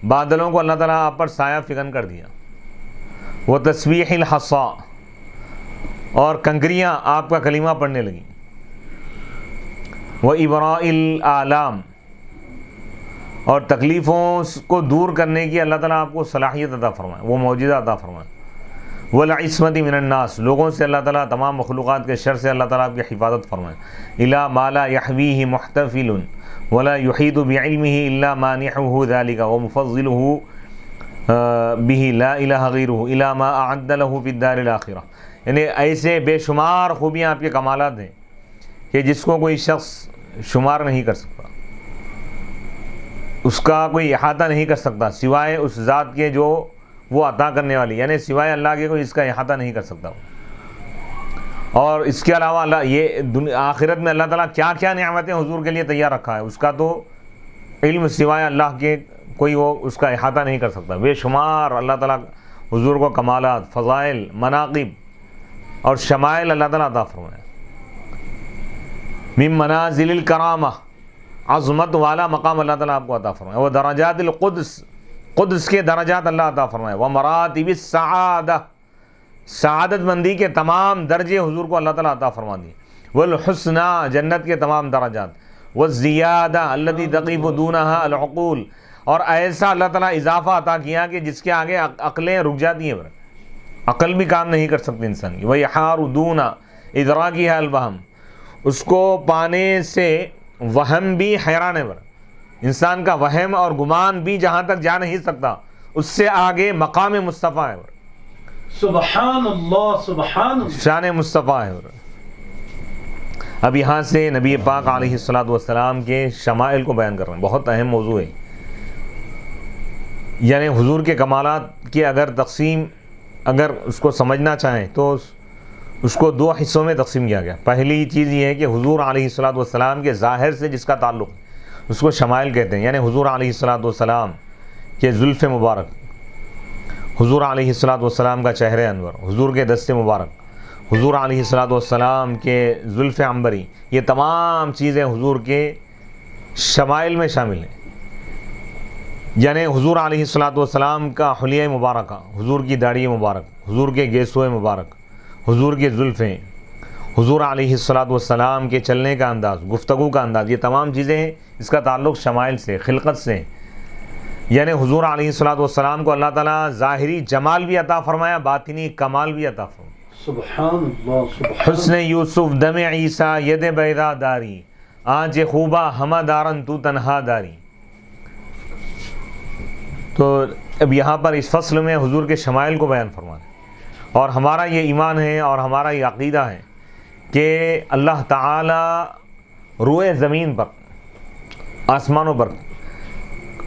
بادلوں کو اللہ تعالیٰ آپ پر سایہ فکن کر دیا. وتسبیح الحصا، اور کنکریاں آپ کا کلمہ پڑھنے لگیں. وابراء الآلام، اور تکلیفوں کو دور کرنے کی اللہ تعالیٰ آپ کو صلاحیت عطا فرمائے، وہ معجزہ عطا فرمائے. والعصمت من الناس، لوگوں سے اللہ تعالیٰ تمام مخلوقات کے شر سے اللہ تعالیٰ آپ کی حفاظت فرمائے. الی ما لا یحویہ محتفل ولا یحیط بعلمہ الا مانحہ ذلک ومفضلہ بہ لا الہ غیرہ الی ما اعد لہ فی الدار الاخرہ. یعنی ایسے بے شمار خوبیاں آپ کے کمالات ہیں کہ جس کو کوئی شخص شمار نہیں کر سکتا، اس کا کوئی احاطہ نہیں کر سکتا سوائے اس ذات کے جو وہ عطا کرنے والی، یعنی سوائے اللہ کے کوئی اس کا احاطہ نہیں کر سکتا. اور اس کے علاوہ اللہ یہ آخرت میں اللہ تعالیٰ کیا کیا نعمتیں حضور کے لیے تیار رکھا ہے، اس کا تو علم سوائے اللہ کے کوئی وہ اس کا احاطہ نہیں کر سکتا. بے شمار اللہ تعالیٰ حضور کو کمالات، فضائل، مناقب اور شمائل اللہ تعالیٰ عطا فرمائے. من منازل الکرامہ، عظمت والا مقام اللہ تعالیٰ آپ کو عطا فرمائے. وہ درجات القدس، قدس کے درجات اللہ عطا فرمائے. وہ مراتب السعادہ، سعادت مندی کے تمام درجے حضور کو اللہ تعالیٰ عطا فرما دیے. والحسنہ، جنت کے تمام درجات. والزیادہ التی تقیف دونہا العقول، اور ایسا اللہ تعالیٰ اضافہ عطا کیا کہ جس کے آگے عقلیں رک جاتی ہیں، عقل بھی کام نہیں کر سکتی انسان کی. وَيَحَارُ دُونَ إِدْرَاكِهَا الْوَهْمُ، اس کو پانے سے وہم بھی حیران ہے. انسان کا وہم اور گمان بھی جہاں تک جا نہیں سکتا، اس سے آگے مقام مصطفیٰ ہے. سبحان اللہ، سبحان اللہ، شان مصطفیٰ ہے. اب یہاں سے نبی پاک علیہ السلام کے شمائل کو بیان کر رہے ہیں، بہت اہم موضوع ہے. یعنی حضور کے کمالات کی اگر تقسیم، اگر اس کو سمجھنا چاہیں تو اس کو 2 حصوں میں تقسیم کیا گیا. پہلی چیز یہ ہے کہ حضور علیہ السلام کے ظاہر سے جس کا تعلق ہے اس کو شمائل کہتے ہیں. یعنی حضور علیہ السلام کے زلف مبارک، حضور علیہ السلام کا چہرہ انور، حضور کے دست مبارک، حضور علیہ السلام کے زلف عنبری، یہ تمام چیزیں حضور کے شمائل میں شامل ہیں. یعنی حضور علیہ السلام کا حلیہ مبارکہ، حضور کی داڑھی مبارک، حضور کے گیسوئے مبارک، حضور کے زلفیں، حضور علیہ السلام کے چلنے کا انداز، گفتگو کا انداز، یہ تمام چیزیں ہیں اس کا تعلق شمائل سے، خلقت سے. یعنی حضور علیہ السلام کو اللہ تعالیٰ ظاہری جمال بھی عطا فرمایا، باطنی کمال بھی عطا فرمایا. سبحان اللہ، سبحان حسن یوسف دم عیسیٰ ید بیضا داری، آنچ خوبہ ہمہ دارن تو تنہا داری. تو اب یہاں پر اس فصل میں حضور کے شمائل کو بیان فرمانا. اور ہمارا یہ ایمان ہے اور ہمارا یہ عقیدہ ہے کہ اللہ تعالی روئے زمین پر، آسمانوں پر،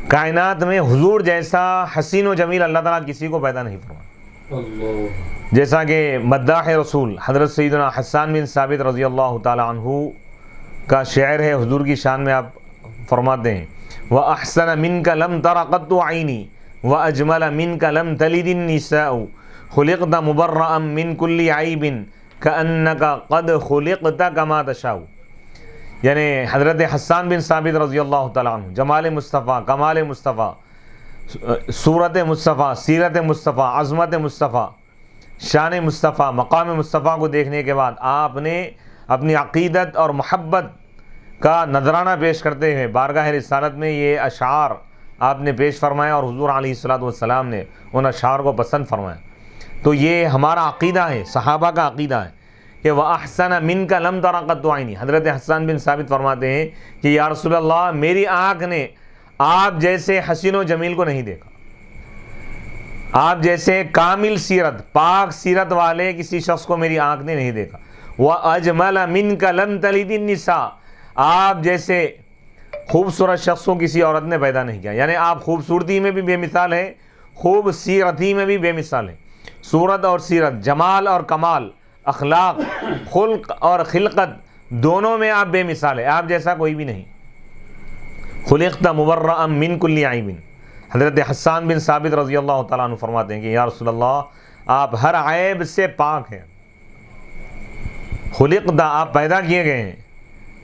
کائنات میں حضور جیسا حسین و جمیل اللہ تعالیٰ کسی کو پیدا نہیں فرمایا. جیسا کہ مداح رسول حضرت سیدنا حسان بن ثابت رضی اللہ تعالی عنہ کا شعر ہے، حضور کی شان میں آپ فرماتے ہیں وَأَحْسَنَ مِنْكَ لَمْ تَرَ قَطُّ عَيْنِي وأجمل منك لم تلد النساء خلقت مبرأ من كل عيب كأنك قد خلقت كما تشاء. یعنی حضرت حسان بن ثابت رضی اللہ تعالیٰ عنہ، جمال مصطفیٰ، کمال مصطفیٰ، صورت مصطفیٰ، سیرت مصطفیٰ، عظمت مصطفیٰ، شان مصطفیٰ، مقام مصطفیٰ کو دیکھنے کے بعد آپ نے اپنی عقیدت اور محبت کا نذرانہ پیش کرتے ہوئے بارگاہ رسالت میں یہ اشعار آپ نے پیش فرمایا، اور حضور علیہ الصلوۃ والسلام نے ان اشعار کو پسند فرمایا. تو یہ ہمارا عقیدہ ہے، صحابہ کا عقیدہ ہے کہ وَأَحْسَنَ مِنْكَ لَمْ تَرَ قَطُّ عَيْنِي. حضرت حسان بن ثابت فرماتے ہیں کہ یا رسول اللہ، میری آنکھ نے آپ جیسے حسین و جمیل کو نہیں دیکھا، آپ جیسے کامل سیرت، پاک سیرت والے کسی شخص کو میری آنکھ نے نہیں دیکھا. وَأَجْمَلَ مِنْكَ لَمْ تَلِدِ النِّسَاء. آپ جیسے خوبصورت شخص کو کسی عورت نے پیدا نہیں کیا. یعنی آپ خوبصورتی میں بھی بے مثال ہے، خوب سیرتی میں بھی بے مثال ہے. صورت اور سیرت، جمال اور کمال، اخلاق، خلق اور خلقت، دونوں میں آپ بے مثال ہے، آپ جیسا کوئی بھی نہیں. خلقت مبرأ من کل عیب. حضرت حسان بن ثابت رضی اللہ تعالیٰ عنہ فرماتے ہیں کہ یا رسول اللہ، آپ ہر عیب سے پاک ہیں. خلقت، آپ پیدا کیے گئے ہیں،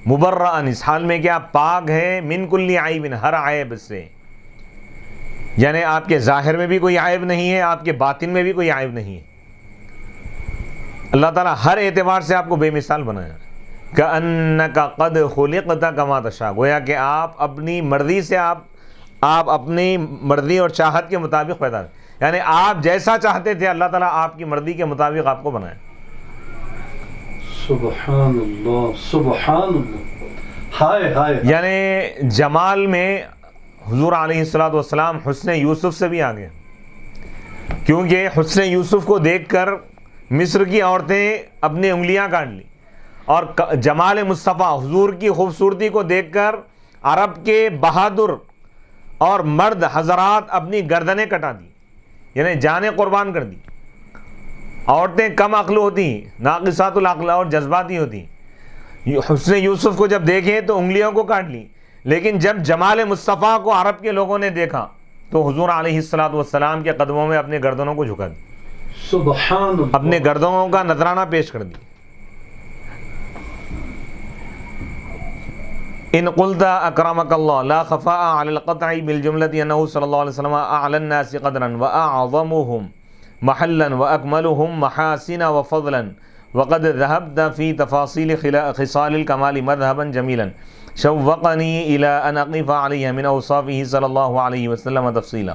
مبرأ، اس حال میں کہ آپ پاک ہیں، من کل عیب، ہر عیب سے. یعنی آپ کے ظاہر میں بھی کوئی عیب نہیں ہے، آپ کے باطن میں بھی کوئی عیب نہیں ہے. اللہ تعالیٰ ہر اعتبار سے آپ کو بے مثال بنایا. کأنک قد خلقت کما تشاء. گویا کہ آپ اپنی مرضی سے آپ اپنی مرضی اور چاہت کے مطابق پیدا ہوئے. یعنی آپ جیسا چاہتے تھے اللہ تعالیٰ آپ کی مرضی کے مطابق آپ کو بنایا. سبحان اللہ، سبحان اللہ، ہائے ہائے. یعنی جمال میں حضور علیہ الصلوۃ والسلام حسن یوسف سے بھی آگے، کیونکہ حسن یوسف کو دیکھ کر مصر کی عورتیں اپنی انگلیاں کاٹ لی، اور جمال مصطفیٰ حضور کی خوبصورتی کو دیکھ کر عرب کے بہادر اور مرد حضرات اپنی گردنیں کٹا دی، یعنی جانیں قربان کر دی. عورتیں کم عقل ہوتی ہیں، ناقصات العقل اور جذباتی ہوتی ہیں. حسن یوسف کو جب دیکھیں تو انگلیوں کو کاٹ لی، لیکن جب جمال مصطفیٰ کو عرب کے لوگوں نے دیکھا تو حضور علیہ الصلوۃ والسلام کے قدموں میں اپنے گردنوں کو جھکا دی، سبحان اللہ، اپنے گردنوں کا نذرانہ پیش کر دی. ان قلت اکرمک اللہ لا خفاء علی القطع بالجملة انه صلی اللہ علیہ وسلم اعلی الناس قدرا واعظمهم محلا واکملهم محاسنا وفضلا وقد ذهبت في تفاصيل خصال الكمال مذهبا جميلا شوقني الى ان اقف عليه من اوصافه صلی اللہ علیہ وسلم تفصیلا.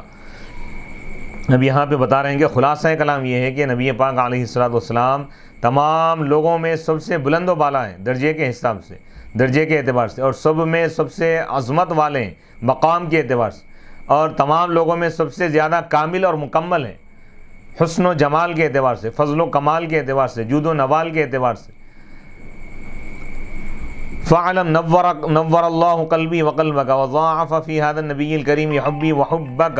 اب یہاں پہ بتا رہے ہیں کہ خلاصہ کلام یہ ہے کہ نبی پاک علیہ الصلوۃ والسلام تمام لوگوں میں سب سے بلند و بالا ہیں درجے کے حساب سے، درجے کے اعتبار سے، اور سب میں سب سے عظمت والے ہیں مقام کے اعتبار سے، اور تمام لوگوں میں سب سے زیادہ کامل اور مکمل ہیں حسن و جمال کے اعتبار سے، فضل و کمال کے اعتبار سے، جود و نوال کے اعتبار سے. فَعْلَمْ نَوَّرَ اللَّهُ قَلْبِي وَقَلْبَكَ وَضَاعَفَ فِي هَذَا النَّبِيِّ الْكَرِيمِ حُبِّي وَحُبَّكَ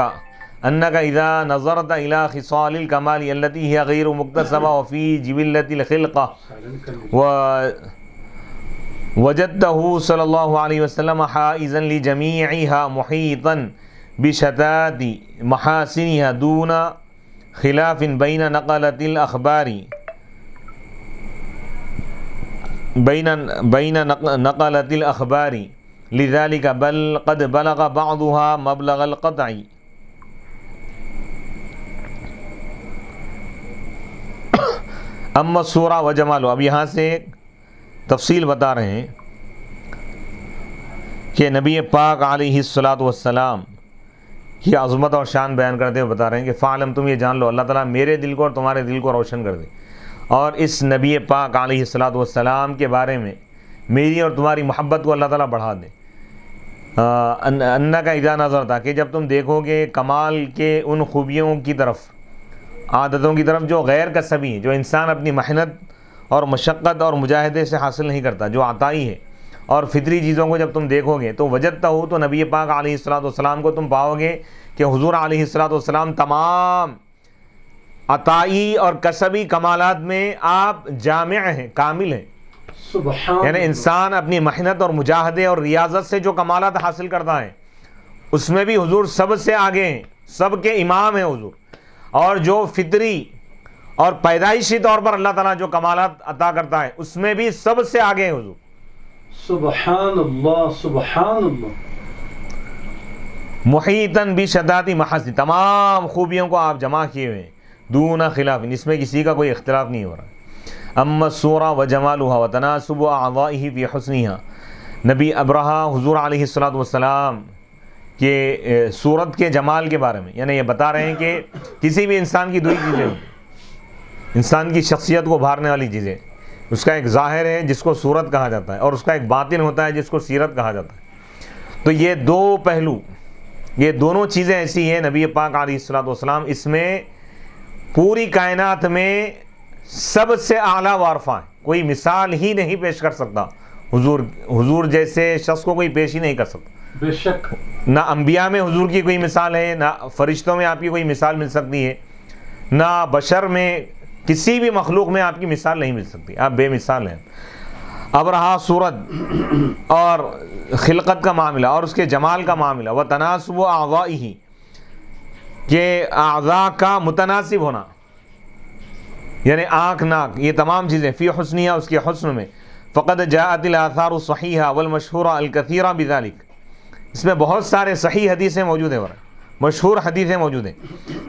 أنك إذا نظرت إلى خصال الكمال التي هي غير مكتسبة وفي جبلة الخلقة وجدته صلى الله عليه وسلم حائزا لجميعها محيطا بشتات محاسنها دون خلاف بين نقلة الأخبار لذلك بل قد بلغ بعضها مبلغ القطع. اما سورہ و جمالو. اب یہاں سے تفصیل بتا رہے ہیں کہ نبی پاک علیہ الصلوۃ والسلام کی عظمت اور شان بیان کرتے ہوئے بتا رہے ہیں کہ فعلم، تم یہ جان لو، اللہ تعالیٰ میرے دل کو اور تمہارے دل کو روشن کر دے، اور اس نبی پاک علیہ الصلوۃ والسلام کے بارے میں میری اور تمہاری محبت کو اللہ تعالیٰ بڑھا دے. انک اذا نظرتا، کہ جب تم دیکھو گے کمال کے ان خوبیوں کی طرف، عادتوں کی طرف جو غیر کسبی ہیں، جو انسان اپنی محنت اور مشقت اور مجاہدے سے حاصل نہیں کرتا، جو عطائی ہے، اور فطری چیزوں کو جب تم دیکھو گے تو وجدتا ہو، تو نبی پاک علیہ الصلوۃ والسلام کو تم پاؤ گے کہ حضور علیہ الصلوۃ والسلام تمام عطائی اور کسبی کمالات میں آپ جامع ہیں، کامل ہیں. سبحان یعنی انسان اپنی محنت اور مجاہدے اور ریاضت سے جو کمالات حاصل کرتا ہے اس میں بھی حضور سب سے آگے ہیں، سب کے امام ہیں حضور، اور جو فطری اور پیدائشی طور پر اللہ تعالیٰ جو کمالات عطا کرتا ہے اس میں بھی سب سے آگے ہیں حضور۔ سبحان اللہ سبحان اللہ۔ محیطاً بشتات محاسن، تمام خوبیوں کو آپ جمع کیے ہوئے ہیں، دون خلاف، اس میں کسی کا کوئی اختلاف نہیں ہو رہا۔ اما الصورہ وجمالها وتناسب اعضائه فی حسنها، نبی ابرہہ حضور علیہ الصلوۃ والسلام کے صورت کے جمال کے بارے میں، یعنی یہ بتا رہے ہیں کہ کسی بھی انسان کی دو ہی چیزیں ہوتی ہیں، انسان کی شخصیت کو ابھارنے والی چیزیں، اس کا ایک ظاہر ہے جس کو صورت کہا جاتا ہے، اور اس کا ایک باطن ہوتا ہے جس کو سیرت کہا جاتا ہے۔ تو یہ دو پہلو، یہ دونوں چیزیں ایسی ہیں نبی پاک علیہ الصلوۃ والسلام، اس میں پوری کائنات میں سب سے اعلیٰ وارفہ ہیں، کوئی مثال ہی نہیں پیش کر سکتا، حضور جیسے شخص کو کوئی پیش ہی نہیں کر سکتا۔ بے شک نہ انبیاء میں حضور کی کوئی مثال ہے، نہ فرشتوں میں آپ کی کوئی مثال مل سکتی ہے، نہ بشر میں، کسی بھی مخلوق میں آپ کی مثال نہیں مل سکتی، آپ بے مثال ہیں۔ اب رہا صورت اور خلقت کا معاملہ اور اس کے جمال کا معاملہ، وتناسب اعضائہ، کہ اعضاء کا متناسب ہونا، یعنی آنکھ، ناک، یہ تمام چیزیں، فی حسنیہ، اس کے حسن میں، فقد جاءت الاثار الصحیحہ والمشہورہ الکثیرہ بذلک، اس میں بہت سارے صحیح حدیثیں موجود ہیں، مشہور حدیثیں موجود ہیں،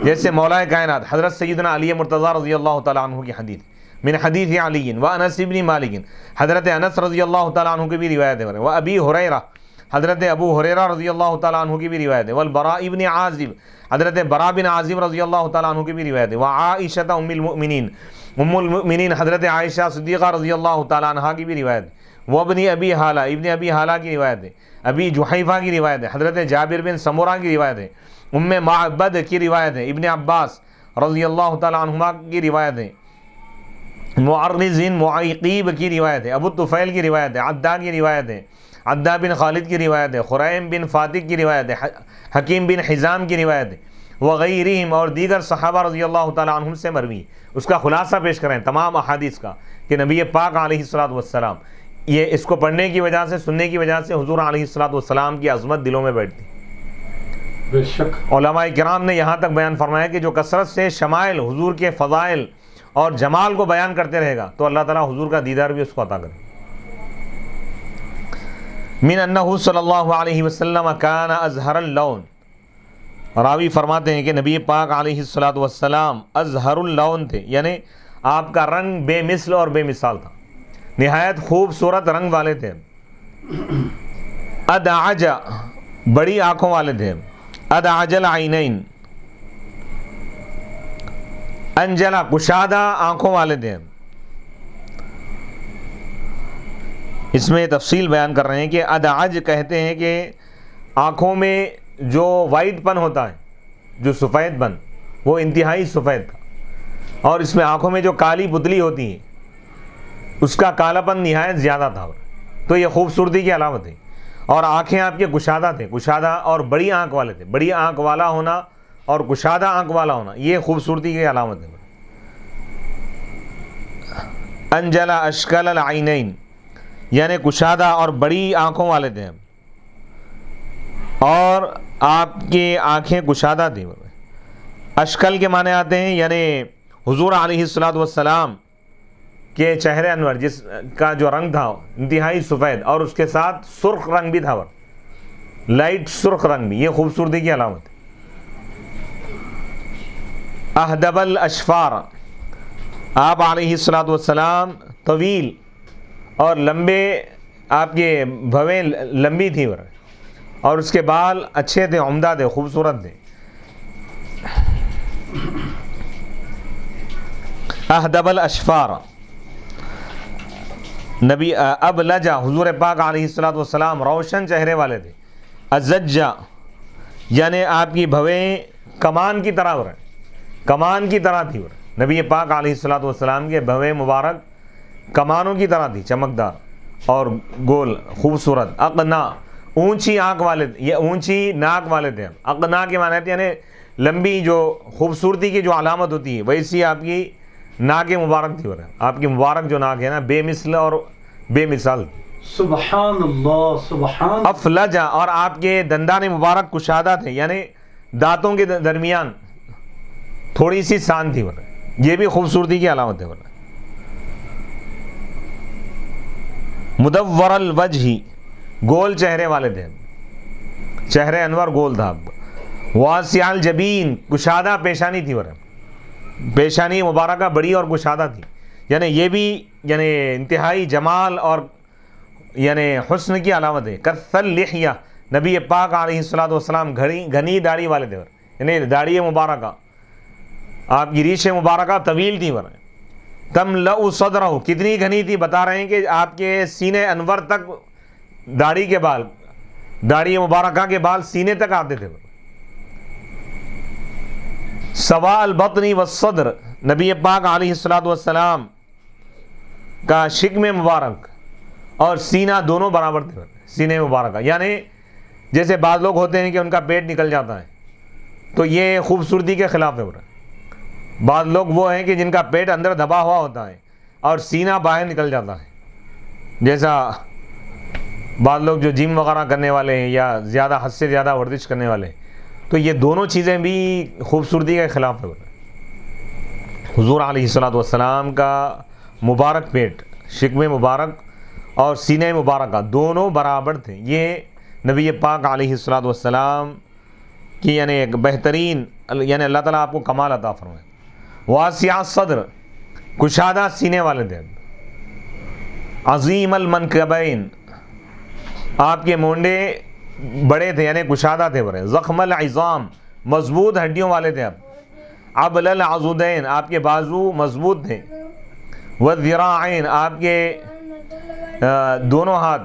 جیسے مولا کائنات حضرت سیدنا علی مرتضیٰ رضی اللہ تعالیٰ عنہ کی حدیث، من حدیث علی و انس بن مالک، حضرت انس رضی اللہ تعالیٰ عنہ کی بھی روایت ہے، و ابی ہریرہ، حضرت ابو ہریرہ رضی اللہ تعالیٰ عنہ کی بھی روایت ہے، والبراء بن عازب، حضرت براء بن عازب رضی اللہ تعالیٰ عنہ کی بھی روایت ہے، وعائشہ ام المؤمنین، حضرت عائشہ صدیقہ رضی اللہ تعالیٰ عنہ کی بھی روایت ہے، وابن ابی حالہ، ابن ابی حالہ کی روایت ہے، ابی جحیفہ کی روایت ہے، حضرت جابر بن سمرہ کی روایت ہے، ام معبد کی روایت ہے، ابن عباس رضی اللہ تعالیٰ عنہما کی روایت ہے، معرض معیقیب کی روایت ہے، ابو طفیل کی روایت ہے، عدہ کی روایت ہے، عدہ بن خالد کی روایت ہے، خریم بن فاتق کی روایت ہے، حکیم بن حزام کی روایت ہے، وغیرہم، اور دیگر صحابہ رضی اللہ تعالیٰ عنہم سے مروی۔ اس کا خلاصہ پیش کریں تمام احادیث کا، کہ نبی پاک علیہ الصلوۃ والسلام، یہ اس کو پڑھنے کی وجہ سے، سننے کی وجہ سے حضور علیہ الصلوۃ والسلام کی عظمت دلوں میں بیٹھتی۔ بے شک علماء کرام نے یہاں تک بیان فرمایا کہ جو کثرت سے شمائل حضور کے فضائل اور جمال کو بیان کرتے رہے گا تو اللہ تعالیٰ حضور کا دیدار بھی اس کو عطا کرے۔ من انہ صلی اللہ علیہ وسلم کان ازہر اللون، راوی فرماتے ہیں کہ نبی پاک علیہ الصلوۃ والسلام ازہر اللون تھے، یعنی آپ کا رنگ بے مثل اور بے مثال تھا، نہایت خوبصورت رنگ والے تھے، ادعج، بڑی آنکھوں والے تھے، ادعج العینین، انجلا، کشادہ آنکھوں والے تھے۔ اس میں تفصیل بیان کر رہے ہیں کہ ادعج کہتے ہیں کہ آنکھوں میں جو وائٹ پن ہوتا ہے، جو سفید پن، وہ انتہائی سفید تھا، اور اس میں آنکھوں میں جو کالی پتلی ہوتی ہے اس کا کالا پن نہایت زیادہ تھا، تو یہ خوبصورتی کی علامت ہے۔ اور آنکھیں آپ کے کشادہ تھے، کشادہ اور بڑی آنکھ والے تھے، بڑی آنکھ والا ہونا اور کشادہ آنکھ والا ہونا یہ خوبصورتی کی علامت ہے۔ انجلا اشکل العینین، یعنی کشادہ اور بڑی آنکھوں والے تھے، اور آپ کی آنکھیں کشادہ تھیں۔ اشکل کے معنی آتے ہیں یعنی حضور علیہ الصلوۃ والسلام کے چہرے انور، جس کا جو رنگ تھا انتہائی سفید، اور اس کے ساتھ سرخ رنگ بھی تھا، لائٹ سرخ رنگ بھی، یہ خوبصورتی کی علامت ہے۔ اہدب الاشفار، آپ علیہ الصلوۃ والسلام طویل اور لمبے، آپ کے بھویں لمبی تھی، اور اس کے بال اچھے تھے، عمدہ تھے، خوبصورت تھے۔ اہدب الاشفار، نبی ابلجا، حضور پاک علیہ الصلوۃ والسلام روشن چہرے والے تھے۔ ازجا، یعنی آپ کی بھویں کمان کی طرح کمان کی طرح تھی، نبی پاک علیہ الصلوۃ والسلام کے بھویں مبارک کمانوں کی طرح تھی، چمکدار اور گول، خوبصورت۔ اقنا، اونچی آنکھ والے، یہ اونچی ناک والے تھے۔ اقنا کے معنی تھے یعنی لمبی، جو خوبصورتی کی جو علامت ہوتی ہے ویسی آپ کی ناک مبارک تھی، آپ کی مبارک جو ناک ہے نا، بے مثل اور بے مثال۔ سبحان اللہ سبحان۔ افلجا، اور آپ کے دندان مبارک کشادہ تھے، یعنی دانتوں کے درمیان تھوڑی سی سان تھی ورنہ یہ بھی خوبصورتی کی علامت ہے ورنہ مدور الوجہ گول چہرے والے تھے چہرے انور گول تھا واسع الجبین کشادہ پیشانی تھی ورنہ پیشانی مبارکہ بڑی اور کشادہ تھی یعنی یہ بھی یعنی انتہائی جمال اور یعنی حسن کی علامت ہے کثل لحیہ نبی پاک علیہ الصلوۃ والسلام گھنی داڑھی والے تھے یعنی داڑھی مبارکہ آپ کی ریش مبارکہ طویل تھی ورنہ تملأ صدرہ کتنی گھنی تھی بتا رہے ہیں کہ آپ کے سینے انور تک داڑھی کے بال داڑھی مبارکہ کے بال سینے تک آتے تھے سواء البطن والصدر نبی پاک علیہ الصلوۃ والسلام کا شکم مبارک اور سینہ دونوں برابر تھے سینے مبارکہ یعنی جیسے بعض لوگ ہوتے ہیں کہ ان کا پیٹ نکل جاتا ہے تو یہ خوبصورتی کے خلاف ہے بعض لوگ وہ ہیں کہ جن کا پیٹ اندر دبا ہوا ہوتا ہے اور سینہ باہر نکل جاتا ہے جیسا بعض لوگ جو جم وغیرہ کرنے والے ہیں یا زیادہ حد سے زیادہ ورزش کرنے والے ہیں تو یہ دونوں چیزیں بھی خوبصورتی کے خلاف ہے حضور علیہ الصلوۃ والسلام کا مبارک پیٹ شکم مبارک اور سینہ مبارکہ دونوں برابر تھے یہ نبی پاک علیہ الصلوۃ والسلام کی یعنی ایک بہترین یعنی اللہ تعالیٰ آپ کو کمال عطا فرمائے واسع صدر کشادہ سینے والے تھے عظیم المنکبین آپ کے مونڈے بڑے تھے یعنی کشادہ تھے بڑے زخم العظام مضبوط ہڈیوں والے تھے ابل العضدین آپ کے بازو مضبوط تھے والذراعین آپ کے دونوں ہاتھ